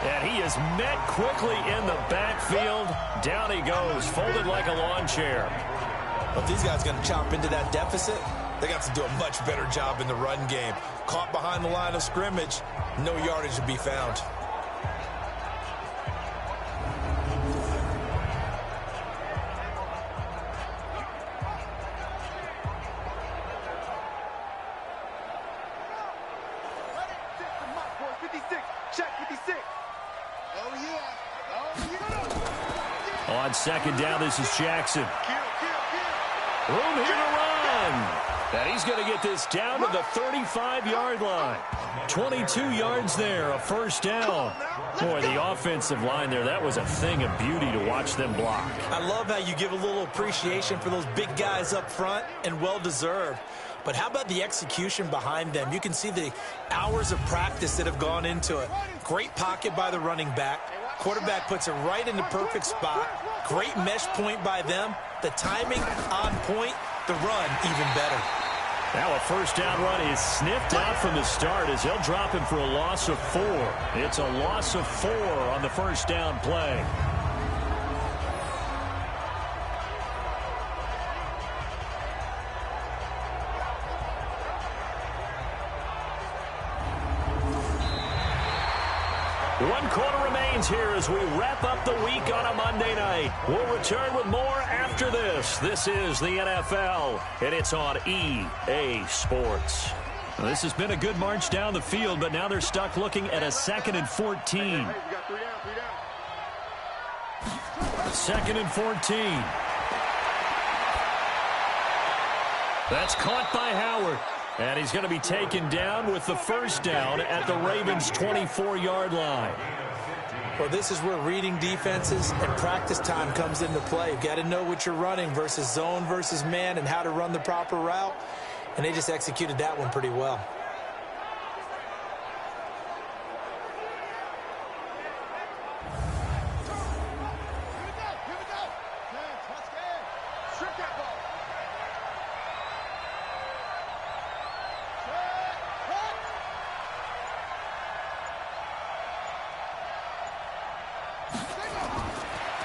And he is met quickly in the backfield. Down he goes, folded like a lawn chair. Well, if these guys are going to chop into that deficit, they got to do a much better job in the run game. Caught behind the line of scrimmage, no yardage to be found. On second down, this is Jackson. Room here to run. And he's going to get this down to the 35-yard line. 22 yards there, a first down. Boy, the offensive line there, that was a thing of beauty to watch them block. I love how you give a little appreciation for those big guys up front, and well-deserved. But how about the execution behind them? You can see the hours of practice that have gone into it. Great pocket by the running back. Quarterback puts it right in the perfect spot. Great mesh point by them. The timing on point. The run even better. Now a first down run is sniffed out from the start as they'll drop him for a loss of 4. It's a loss of 4 on the first down play. 1 quarter remains here as we wrap up the week on a Monday night. We'll return with more after this. This is the NFL, and it's on EA Sports. Well, this has been a good march down the field, but now they're stuck looking at a 2nd and 14. 2nd and 14. That's caught by Howard. And he's going to be taken down with the first down at the Ravens' 24-yard line. Well, this is where reading defenses and practice time comes into play. You've got to know what you're running versus zone versus man and how to run the proper route. And they just executed that one pretty well.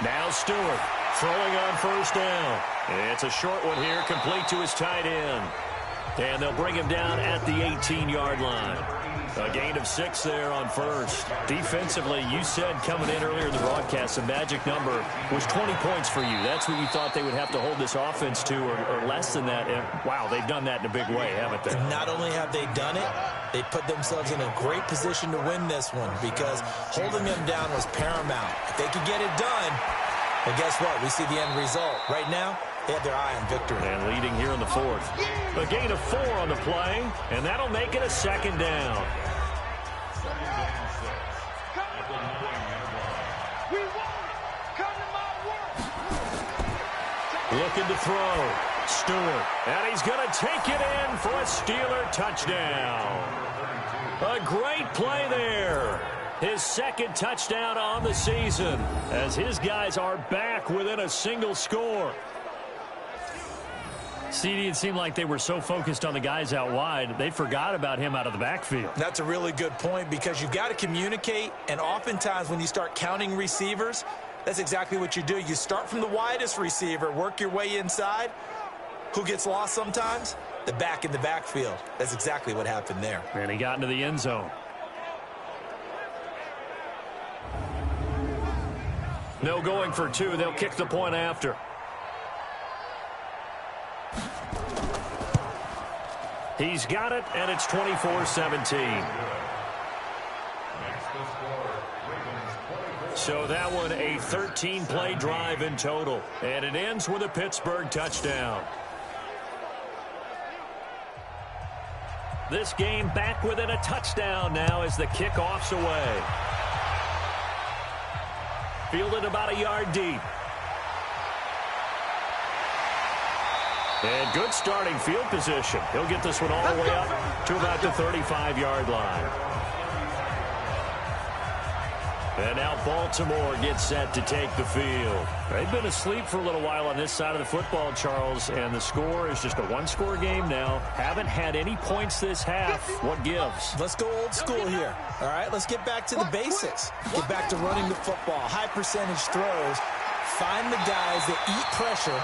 Now Stewart throwing on first down. It's a short one here, complete to his tight end. And they'll bring him down at the 18-yard line. A gain of 6 there on first. Defensively, you said coming in earlier in the broadcast, the magic number was 20 points for you. That's what you thought they would have to hold this offense to, or less than that. And wow, they've done that in a big way, haven't they? Not only have they done it, they put themselves in a great position to win this one because holding them down was paramount. If they could get it done, well, guess what? We see the end result. Right now, they have their eye on victory. And leading here in the 4th. A gain of 4 on the play, and that'll make it a 2nd down. Looking to throw. Stewart. And he's going to take it in for a Steeler touchdown. A great play there. His 2nd touchdown on the season as his guys are back within a single score. CD, it seemed like they were so focused on the guys out wide, they forgot about him out of the backfield. That's a really good point because you've got to communicate, and oftentimes when you start counting receivers, that's exactly what you do. You start from the widest receiver, work your way inside. Who gets lost sometimes? The back in the backfield. That's exactly what happened there. And he got into the end zone. No going for 2. They'll kick the point after. He's got it, and it's 24-17. So that one, a 13-play drive in total. And it ends with a Pittsburgh touchdown. This game back within a touchdown now as the kickoff's away. Fielded about a yard deep. And good starting field position. He'll get this one all the way up to about the 35-yard line. And now Baltimore gets set to take the field. They've been asleep for a little while on this side of the football, Charles, and the score is just a one-score game now. Haven't had any points this half. What gives? Let's go old school here. All right, let's get back to the basics. Get back to running the football, high percentage throws. Find the guys that eat pressure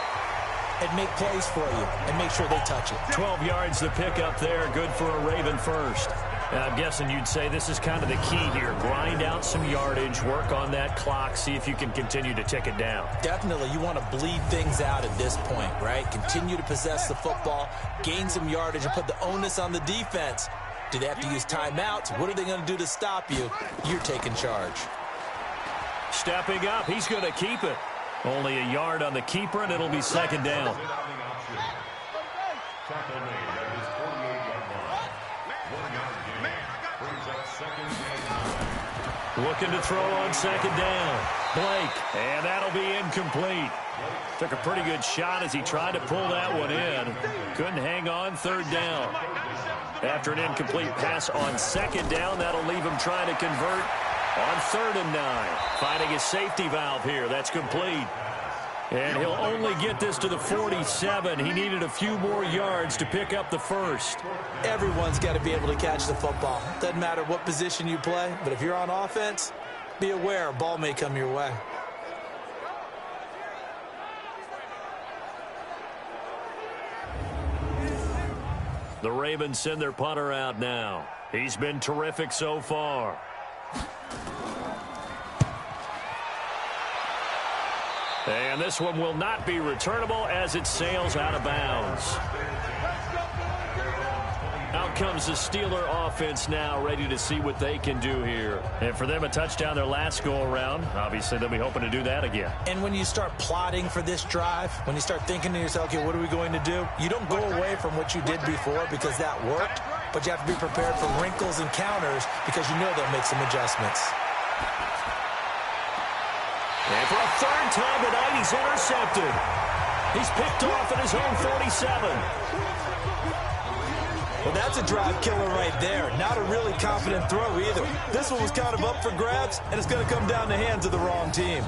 and make plays for you and make sure they touch it. 12 yards to pick up there. Good for a Raven first. And I'm guessing you'd say this is kind of the key here. Grind out some yardage, work on that clock, see if you can continue to tick it down. Definitely, you want to bleed things out at this point, right? Continue to possess the football, gain some yardage, and put the onus on the defense. Do they have to use timeouts? What are they going to do to stop you? You're taking charge. Stepping up, he's going to keep it. Only a yard on the keeper, and it'll be 2nd down. Looking to throw on 2nd down. Blake, and that'll be incomplete. Took a pretty good shot as he tried to pull that one in. Couldn't hang on. 3rd down. After an incomplete pass on 2nd down, that'll leave him trying to convert on 3rd and 9. Finding his safety valve here. That's complete. And he'll only get this to the 47. He needed a few more yards to pick up the first. Everyone's got to be able to catch the football. Doesn't matter what position you play, but if you're on offense, be aware a ball may come your way. The Ravens send their punter out now. He's been terrific so far. And this one will not be returnable as it sails out of bounds. Out comes the Steeler offense now, ready to see what they can do here. And for them, a touchdown their last go-around. Obviously, they'll be hoping to do that again. And when you start plotting for this drive, when you start thinking to yourself, okay, what are we going to do? You don't go away from what you did before because that worked, but you have to be prepared for wrinkles and counters because you know they'll make some adjustments. And for a third time tonight, he's intercepted. He's picked off at his own 47. Well, that's a drive killer right there. Not a really confident throw either. This one was kind of up for grabs, and it's going to come down the hands of the wrong team.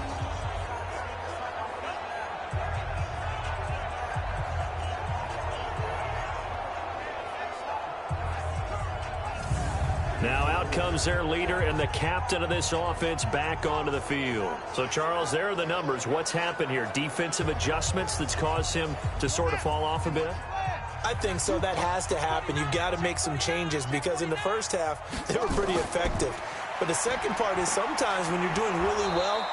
Now out comes their leader and the captain of this offense back onto the field. So, Charles, there are the numbers. What's happened here? Defensive adjustments that's caused him to sort of fall off a bit? I think so. That has to happen. You've got to make some changes because in the first half, they were pretty effective. But the second part is sometimes when you're doing really well,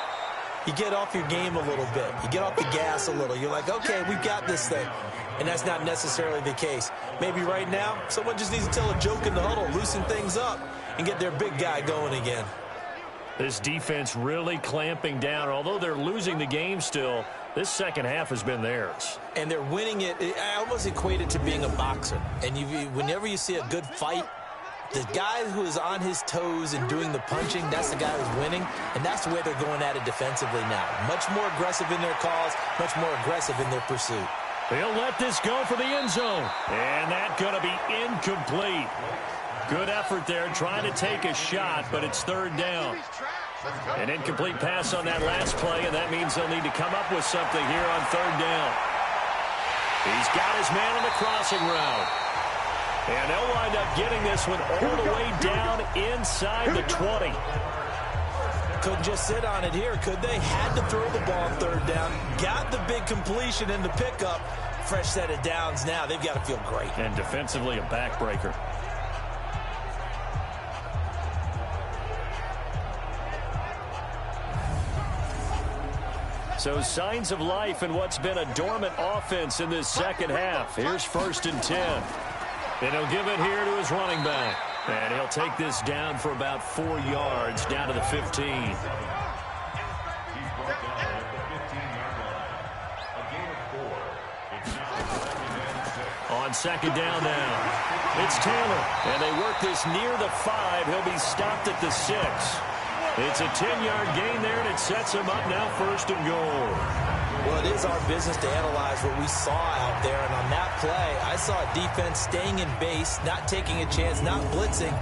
you get off your game a little bit. You get off the gas a little. You're like, okay, we've got this thing. And that's not necessarily the case. Maybe right now, someone just needs to tell a joke in the huddle, loosen things up, and get their big guy going again. This defense really clamping down. Although they're losing the game still, this second half has been theirs. And they're winning it. I almost equate it to being a boxer. And whenever you see a good fight, the guy who is on his toes and doing the punching, that's the guy who's winning. And that's the way they're going at it defensively now. Much more aggressive in their calls, much more aggressive in their pursuit. They'll let this go for the end zone. And that's going to be incomplete. Good effort there, trying to take a shot, but it's third down. An incomplete pass on that last play, and that means they'll need to come up with something here on third down. He's got his man on the crossing route. And they'll wind up getting this one all the way down inside the 20. Couldn't just sit on it here, could they? Had to throw the ball third down. Got the big completion in the pickup. Fresh set of downs now. They've got to feel great. And defensively, a backbreaker. So signs of life in what's been a dormant offense in this second half. Here's 1st and 10. And he'll give it here to his running back. And he'll take this down for about 4 yards down to the 15. On second down now, it's Taylor. And they work this near the 5. He'll be stopped at the 6. It's a 10-yard gain there, and it sets him up now 1st and goal. Well, it is our business to analyze what we saw out there. And on that play, I saw a defense staying in base, not taking a chance, not blitzing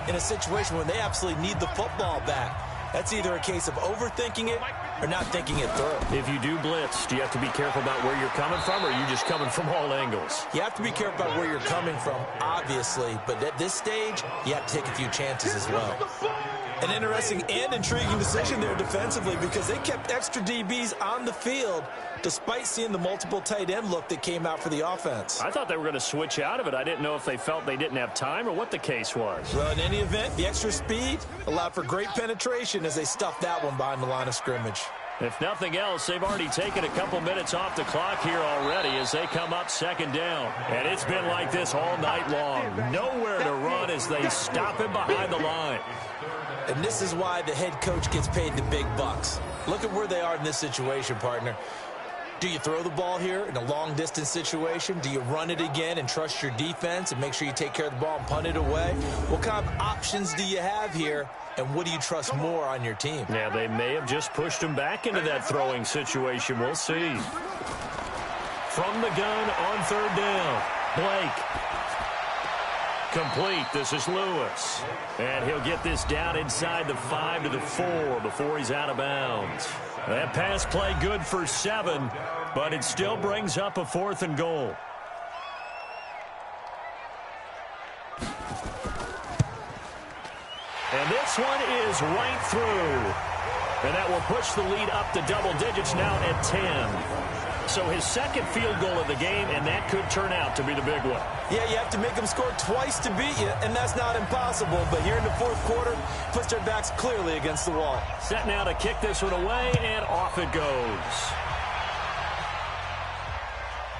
in a situation where they absolutely need the football back. That's either a case of overthinking it or not thinking it through. If you do blitz, do you have to be careful about where you're coming from, or are you just coming from all angles? You have to be careful about where you're coming from, obviously. But at this stage, you have to take a few chances as well. An interesting and intriguing decision there defensively because they kept extra DBs on the field despite seeing the multiple tight end look that came out for the offense. I thought they were going to switch out of it. I didn't know if they felt they didn't have time or what the case was. Well, in any event, the extra speed allowed for great penetration as they stuffed that one behind the line of scrimmage. If nothing else, they've already taken a couple minutes off the clock here already as they come up second down. And it's been like this all night long. Nowhere to run as they stop him behind the line. And this is why the head coach gets paid the big bucks. Look at where they are in this situation, partner. Do you throw the ball here in a long-distance situation? Do you run it again and trust your defense and make sure you take care of the ball and punt it away? What kind of options do you have here, and what do you trust more on your team? Yeah, they may have just pushed him back into that throwing situation. We'll see. From the gun on third down, Blake. Complete. This is Lewis. And he'll get this down inside the 5 to the 4 before he's out of bounds. That pass play good for 7, but it still brings up a 4th and goal. And this one is right through. And that will push the lead up to double digits now at 10. So his second field goal of the game, and that could turn out to be the big one. Yeah, you have to make them score twice to beat you, and that's not impossible. But here in the fourth quarter, puts their backs clearly against the wall. Set now to kick this one away, and off it goes.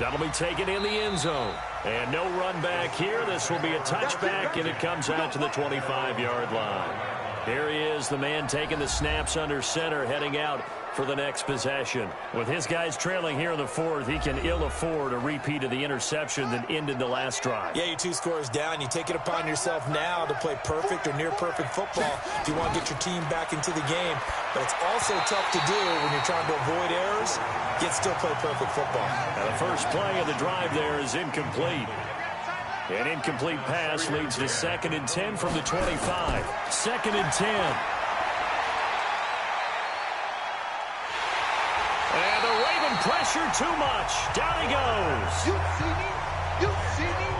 That'll be taken in the end zone. And no run back here. This will be a touchback, and it comes out to the 25-yard line. Here he is, the man taking the snaps under center, heading out for the next possession. With his guys trailing here in the fourth, he can ill afford a repeat of the interception that ended the last drive. Yeah, you're 2 scores down. You take it upon yourself now to play perfect or near-perfect football if you want to get your team back into the game. But it's also tough to do when you're trying to avoid errors, yet still play perfect football. Now the first play of the drive there is incomplete. An incomplete pass leads to 2nd and 10 from the 25. 2nd and 10. And the Raven pressure too much. Down he goes. You see me? You see me?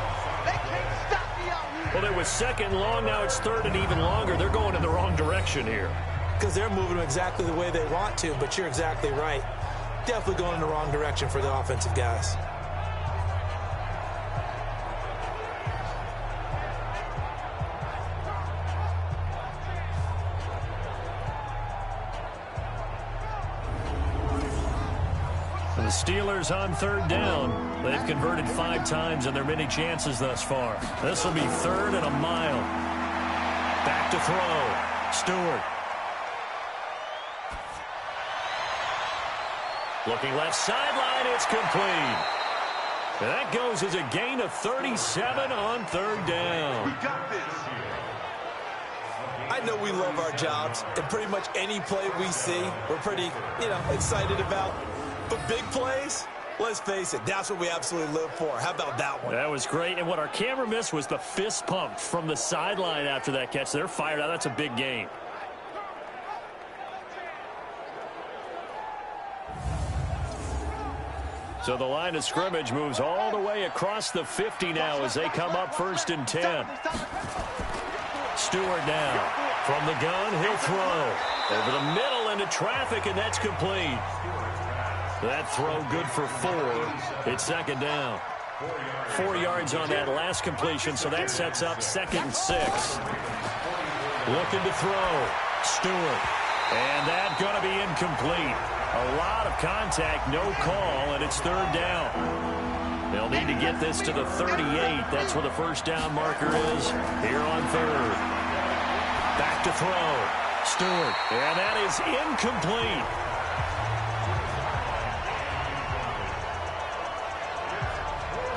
They can't stop me out here. Well, it was 2nd and long. Now it's 3rd and even longer. They're going in the wrong direction here. Because they're moving exactly the way they want to, but you're exactly right. Definitely going in the wrong direction for the offensive guys. The Steelers on 3rd down. They've converted 5 times in their many chances thus far. This will be 3rd and a mile. Back to throw. Stewart. Looking left sideline, it's complete. And that goes as a gain of 37 on 3rd down. We got this. I know we love our jobs, and pretty much any play we see, we're pretty, excited about. But big plays, let's face it, that's what we absolutely live for. How about that one? That was great, and what our camera missed was the fist pump from the sideline after that catch. They're fired out. That's a big gain. So the line of scrimmage moves all the way across the 50 now as they come up 1st and 10. Stewart now. From the gun, he'll throw. Over the middle into traffic, and that's complete. That throw good for 4. It's 2nd down. 4 yards on that last completion, so that sets up 2nd and 6. Looking to throw. Stewart. And that's going to be incomplete. A lot of contact, no call, and it's 3rd down. They'll need to get this to the 38. That's where the first down marker is here on 3rd. Back to throw. Stewart. And that is incomplete.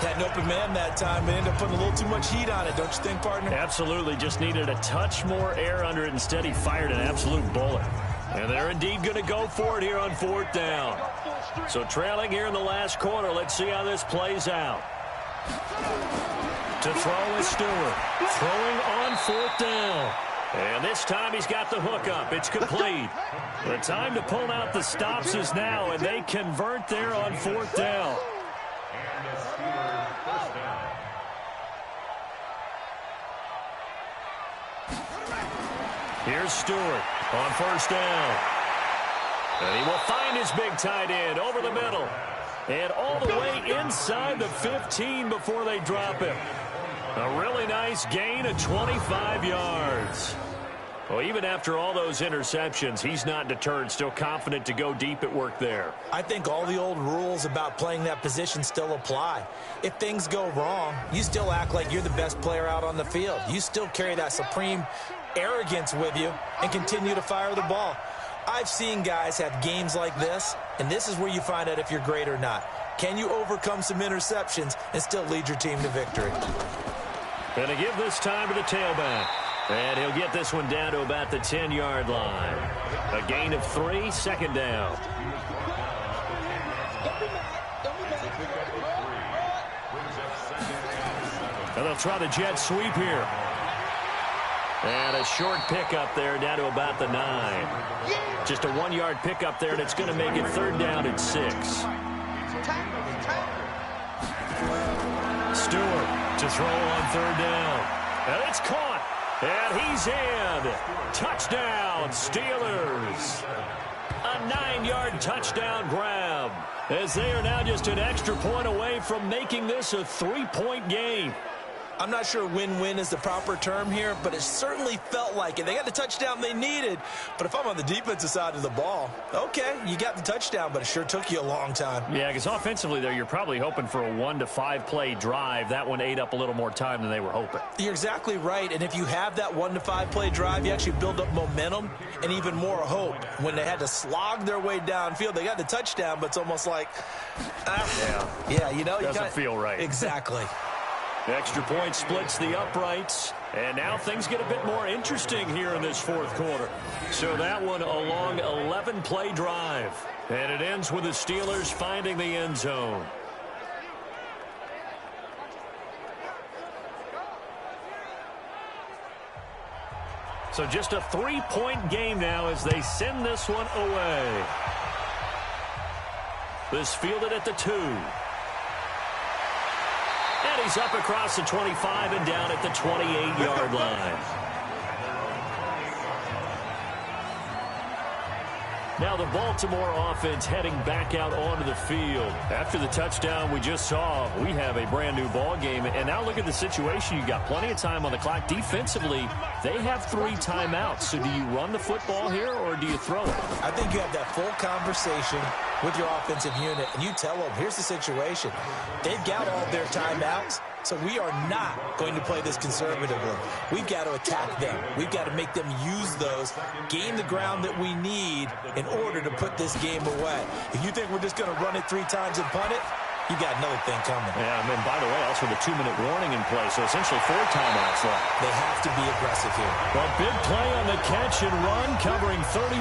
Had an open man that time, but ended up putting a little too much heat on it, don't you think, partner? Absolutely. Just needed a touch more air under it. Instead, he fired an absolute bullet. And they're indeed going to go for it here on 4th down. So trailing here in the last quarter. Let's see how this plays out. To throw is Stewart. Throwing on 4th down. And this time he's got the hook up. It's complete. The time to pull out the stops is now, and they convert there on 4th down. Here's Stewart on 1st down. And he will find his big tight end over the middle. And all the way inside the 15 before they drop him. A really nice gain of 25 yards. Well, even after all those interceptions, he's not deterred, still confident to go deep at work there. I think all the old rules about playing that position still apply. If things go wrong, you still act like you're the best player out on the field. You still carry that supreme arrogance with you and continue to fire the ball. I've seen guys have games like this, and this is where you find out if you're great or not. Can you overcome some interceptions and still lead your team to victory? Going to give this time to the tailback. And he'll get this one down to about the 10-yard line. A gain of 3, 2nd down. And they'll try the jet sweep here. And a short pickup there down to about the 9. Just a 1-yard pickup there, and it's going to make it 3rd down and 6. Stewart to throw on 3rd down. And it's caught. And he's in. Touchdown, Steelers. A 9-yard touchdown grab. As they are now just an extra point away from making this a 3-point game. I'm not sure win-win is the proper term here, but it certainly felt like it. They got the touchdown they needed, but if I'm on the defensive side of the ball, okay, you got the touchdown, but it sure took you a long time. Yeah, because offensively there, you're probably hoping for a 1 to 5 play drive. That one ate up a little more time than they were hoping. You're exactly right, and if you have that 1 to 5 play drive, you actually build up momentum and even more hope. When they had to slog their way downfield, they got the touchdown, but it's almost like, yeah, you know, doesn't feel right. Exactly. The extra point splits the uprights, and now things get a bit more interesting here in this fourth quarter. So that one a long 11-play drive, and it ends with the Steelers finding the end zone. So just a 3-point game now as they send this one away. This fielded at the 2. And he's up across the 25 and down at the 28-yard line. Now the Baltimore offense heading back out onto the field. After the touchdown we just saw, we have a brand new ball game. And now look at the situation. You got plenty of time on the clock. Defensively, they have 3 timeouts. So do you run the football here or do you throw it? I think you have that full conversation with your offensive unit, and you tell them, here's the situation. They've got all their timeouts, so we are not going to play this conservatively. We've got to attack them. We've got to make them use those, gain the ground that we need in order to put this game away. If you think we're just going to run it 3 times and punt it, you got another thing coming. Yeah, and then, by the way, also the 2-minute warning in play, so essentially 4 timeouts left. They have to be aggressive here. Well, big play on the catch and run, covering 34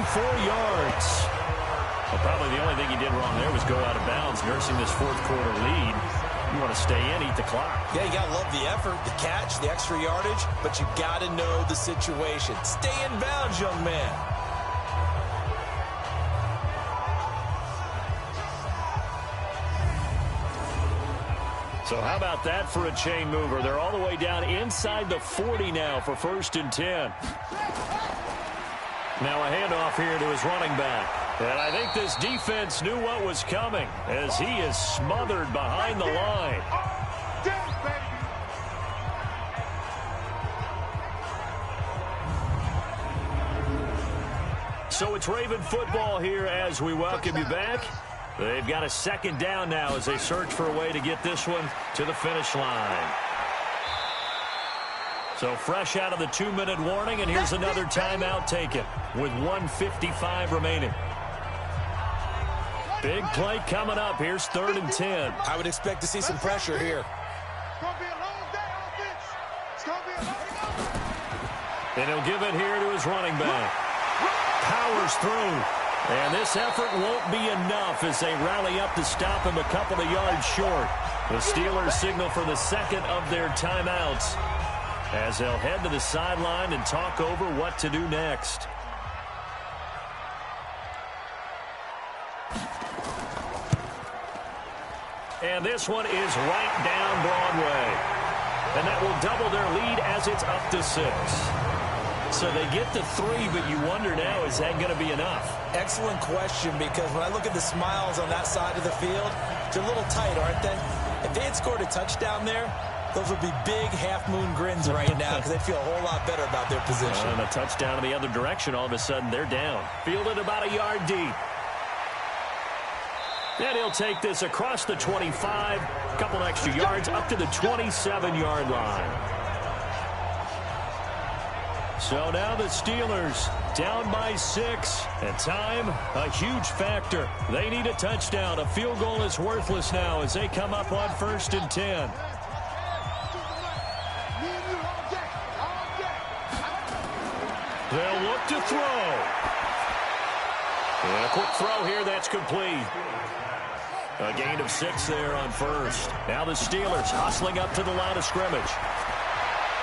yards. Well, probably the only thing he did wrong there was go out of bounds, nursing this fourth quarter lead. You want to stay in, eat the clock. Yeah, you got to love the effort, the catch, the extra yardage, but you got to know the situation. Stay in bounds, young man. So how about that for a chain mover? They're all the way down inside the 40 now for 1st and 10. Now a handoff here to his running back. And I think this defense knew what was coming as he is smothered behind the line. So it's Raven football here as we welcome you back. They've got a 2nd down now as they search for a way to get this one to the finish line. So fresh out of the 2-minute warning, and here's another timeout taken with 1:55 remaining. Big play coming up. Here's 3rd and 10. I would expect to see some pressure here. And he'll give it here to his running back. Powers through. And this effort won't be enough as they rally up to stop him a couple of yards short. The Steelers signal for the 2nd of their timeouts as they'll head to the sideline and talk over what to do next. And this one is right down Broadway. And that will double their lead as it's up to 6. So they get the 3, but you wonder now, is that going to be enough? Excellent question, because when I look at the smiles on that side of the field, they're a little tight, aren't they? If they had scored a touchdown there, those would be big half-moon grins right now because they'd feel a whole lot better about their position. And a touchdown in the other direction, all of a sudden they're down. Fielded about a yard deep. And he'll take this across the 25, a couple extra yards up to the 27-yard line. So now the Steelers down by 6, and time a huge factor. They need a touchdown. A field goal is worthless now as they come up on 1st and 10. They'll look to throw. And a quick throw here, that's complete. A gain of 6 there on 1st. Now the Steelers hustling up to the line of scrimmage.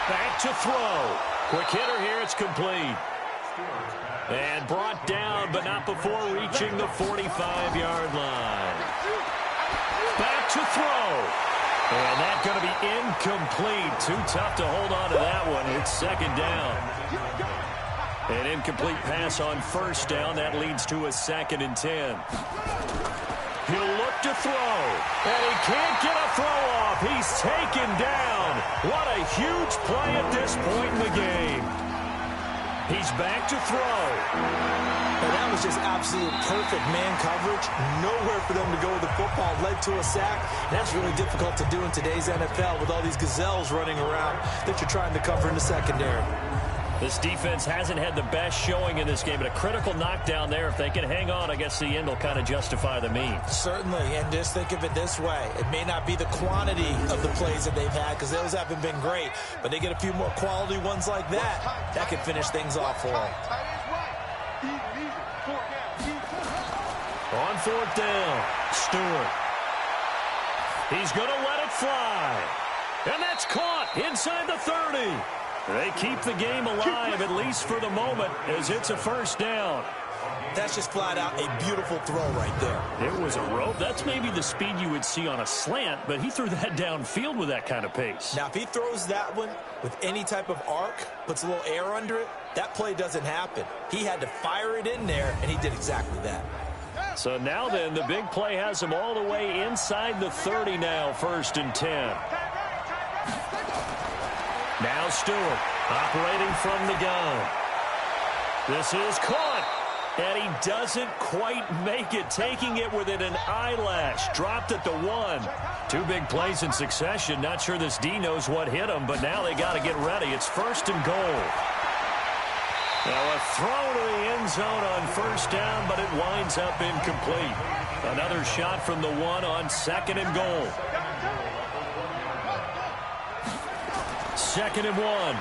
Back to throw. Quick hitter here, it's complete. And brought down, but not before reaching the 45-yard line. Back to throw. And that's going to be incomplete. Too tough to hold on to that one. It's 2nd down. An incomplete pass on 1st down. That leads to a 2nd and 10. He'll look to throw, and he can't get a throw off. He's taken down. What a huge play at this point in the game. He's back to throw. And that was just absolute perfect man coverage. Nowhere for them to go with the football. Led to a sack. And that's really difficult to do in today's NFL with all these gazelles running around that you're trying to cover in the secondary. This defense hasn't had the best showing in this game, but a critical knockdown there. If they can hang on, I guess the end will kind of justify the means. Certainly, and just think of it this way. It may not be the quantity of the plays that they've had because those haven't been great, but they get a few more quality ones like that. That could finish things off for them. On fourth down, Stewart. He's going to let it fly. And that's caught inside the 30. They keep the game alive, at least for the moment, as it's a first down. That's just flat out a beautiful throw right there. It was a rope. That's maybe the speed you would see on a slant, but he threw that downfield with that kind of pace. Now, if he throws that one with any type of arc, puts a little air under it, that play doesn't happen. He had to fire it in there, and he did exactly that. So now then, the big play has him all the way inside the 30 now, 1st and 10. Now Stewart operating from the gun. This is caught, and he doesn't quite make it, taking it within an eyelash. Dropped at the 1. 2 big plays in succession. Not sure this D knows what hit him, but now they got to get ready. It's 1st and goal. Now a throw to the end zone on 1st down, but it winds up incomplete. Another shot from the 1 on 2nd and goal. 2nd and 1.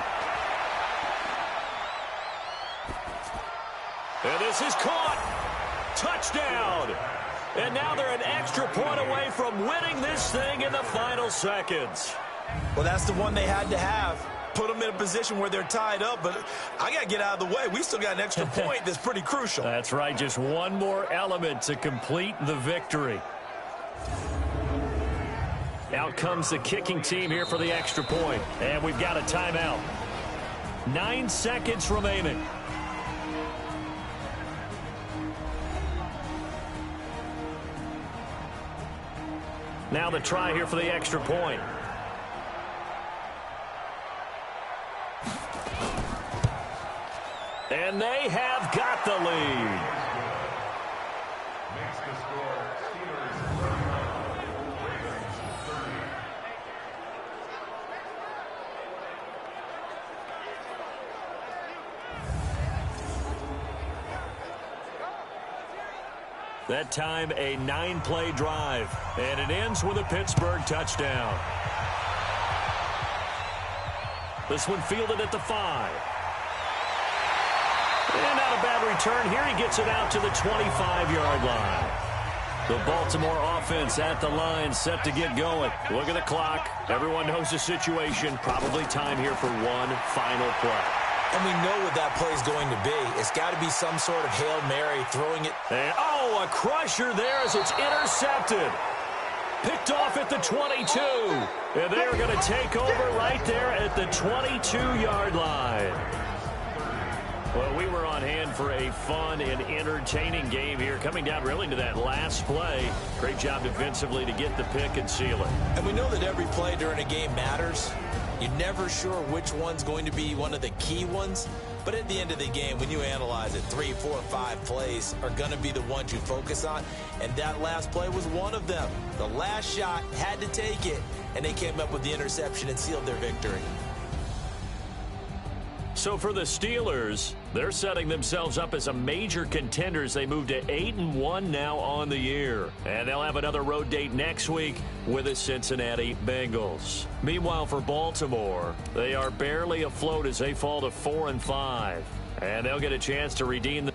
And this is caught. Touchdown. And now they're an extra point away from winning this thing in the final seconds. Well, that's the one they had to have. Put them in a position where they're tied up, but I got to get out of the way. We still got an extra point that's pretty crucial. That's right. Just one more element to complete the victory. Out comes the kicking team here for the extra point. And we've got a timeout. 9 seconds remaining. Now the try here for the extra point. And they have got the lead. That time a 9-play drive, and it ends with a Pittsburgh touchdown. This one fielded at the 5. And not a bad return here. He gets it out to the 25-yard line. The Baltimore offense at the line, set to get going. Look at the clock. Everyone knows the situation. Probably time here for one final play. And we know what that play is going to be. It's got to be some sort of Hail Mary, throwing it. And, a crusher there as it's intercepted. Picked off at the 22. And they're going to take over right there at the 22-yard line. Well, we were on hand for a fun and entertaining game here, coming down really to that last play. Great job defensively to get the pick and seal it. And we know that every play during a game matters. You're never sure which one's going to be one of the key ones. But at the end of the game, when you analyze it, 3, 4, 5 plays are going to be the ones you focus on. And that last play was one of them. The last shot had to take it, and they came up with the interception and sealed their victory. So for the Steelers, they're setting themselves up as a major contender as they move to 8-1 now on the year. And they'll have another road date next week with the Cincinnati Bengals. Meanwhile, for Baltimore, they are barely afloat as they fall to 4-5. And they'll get a chance to redeem the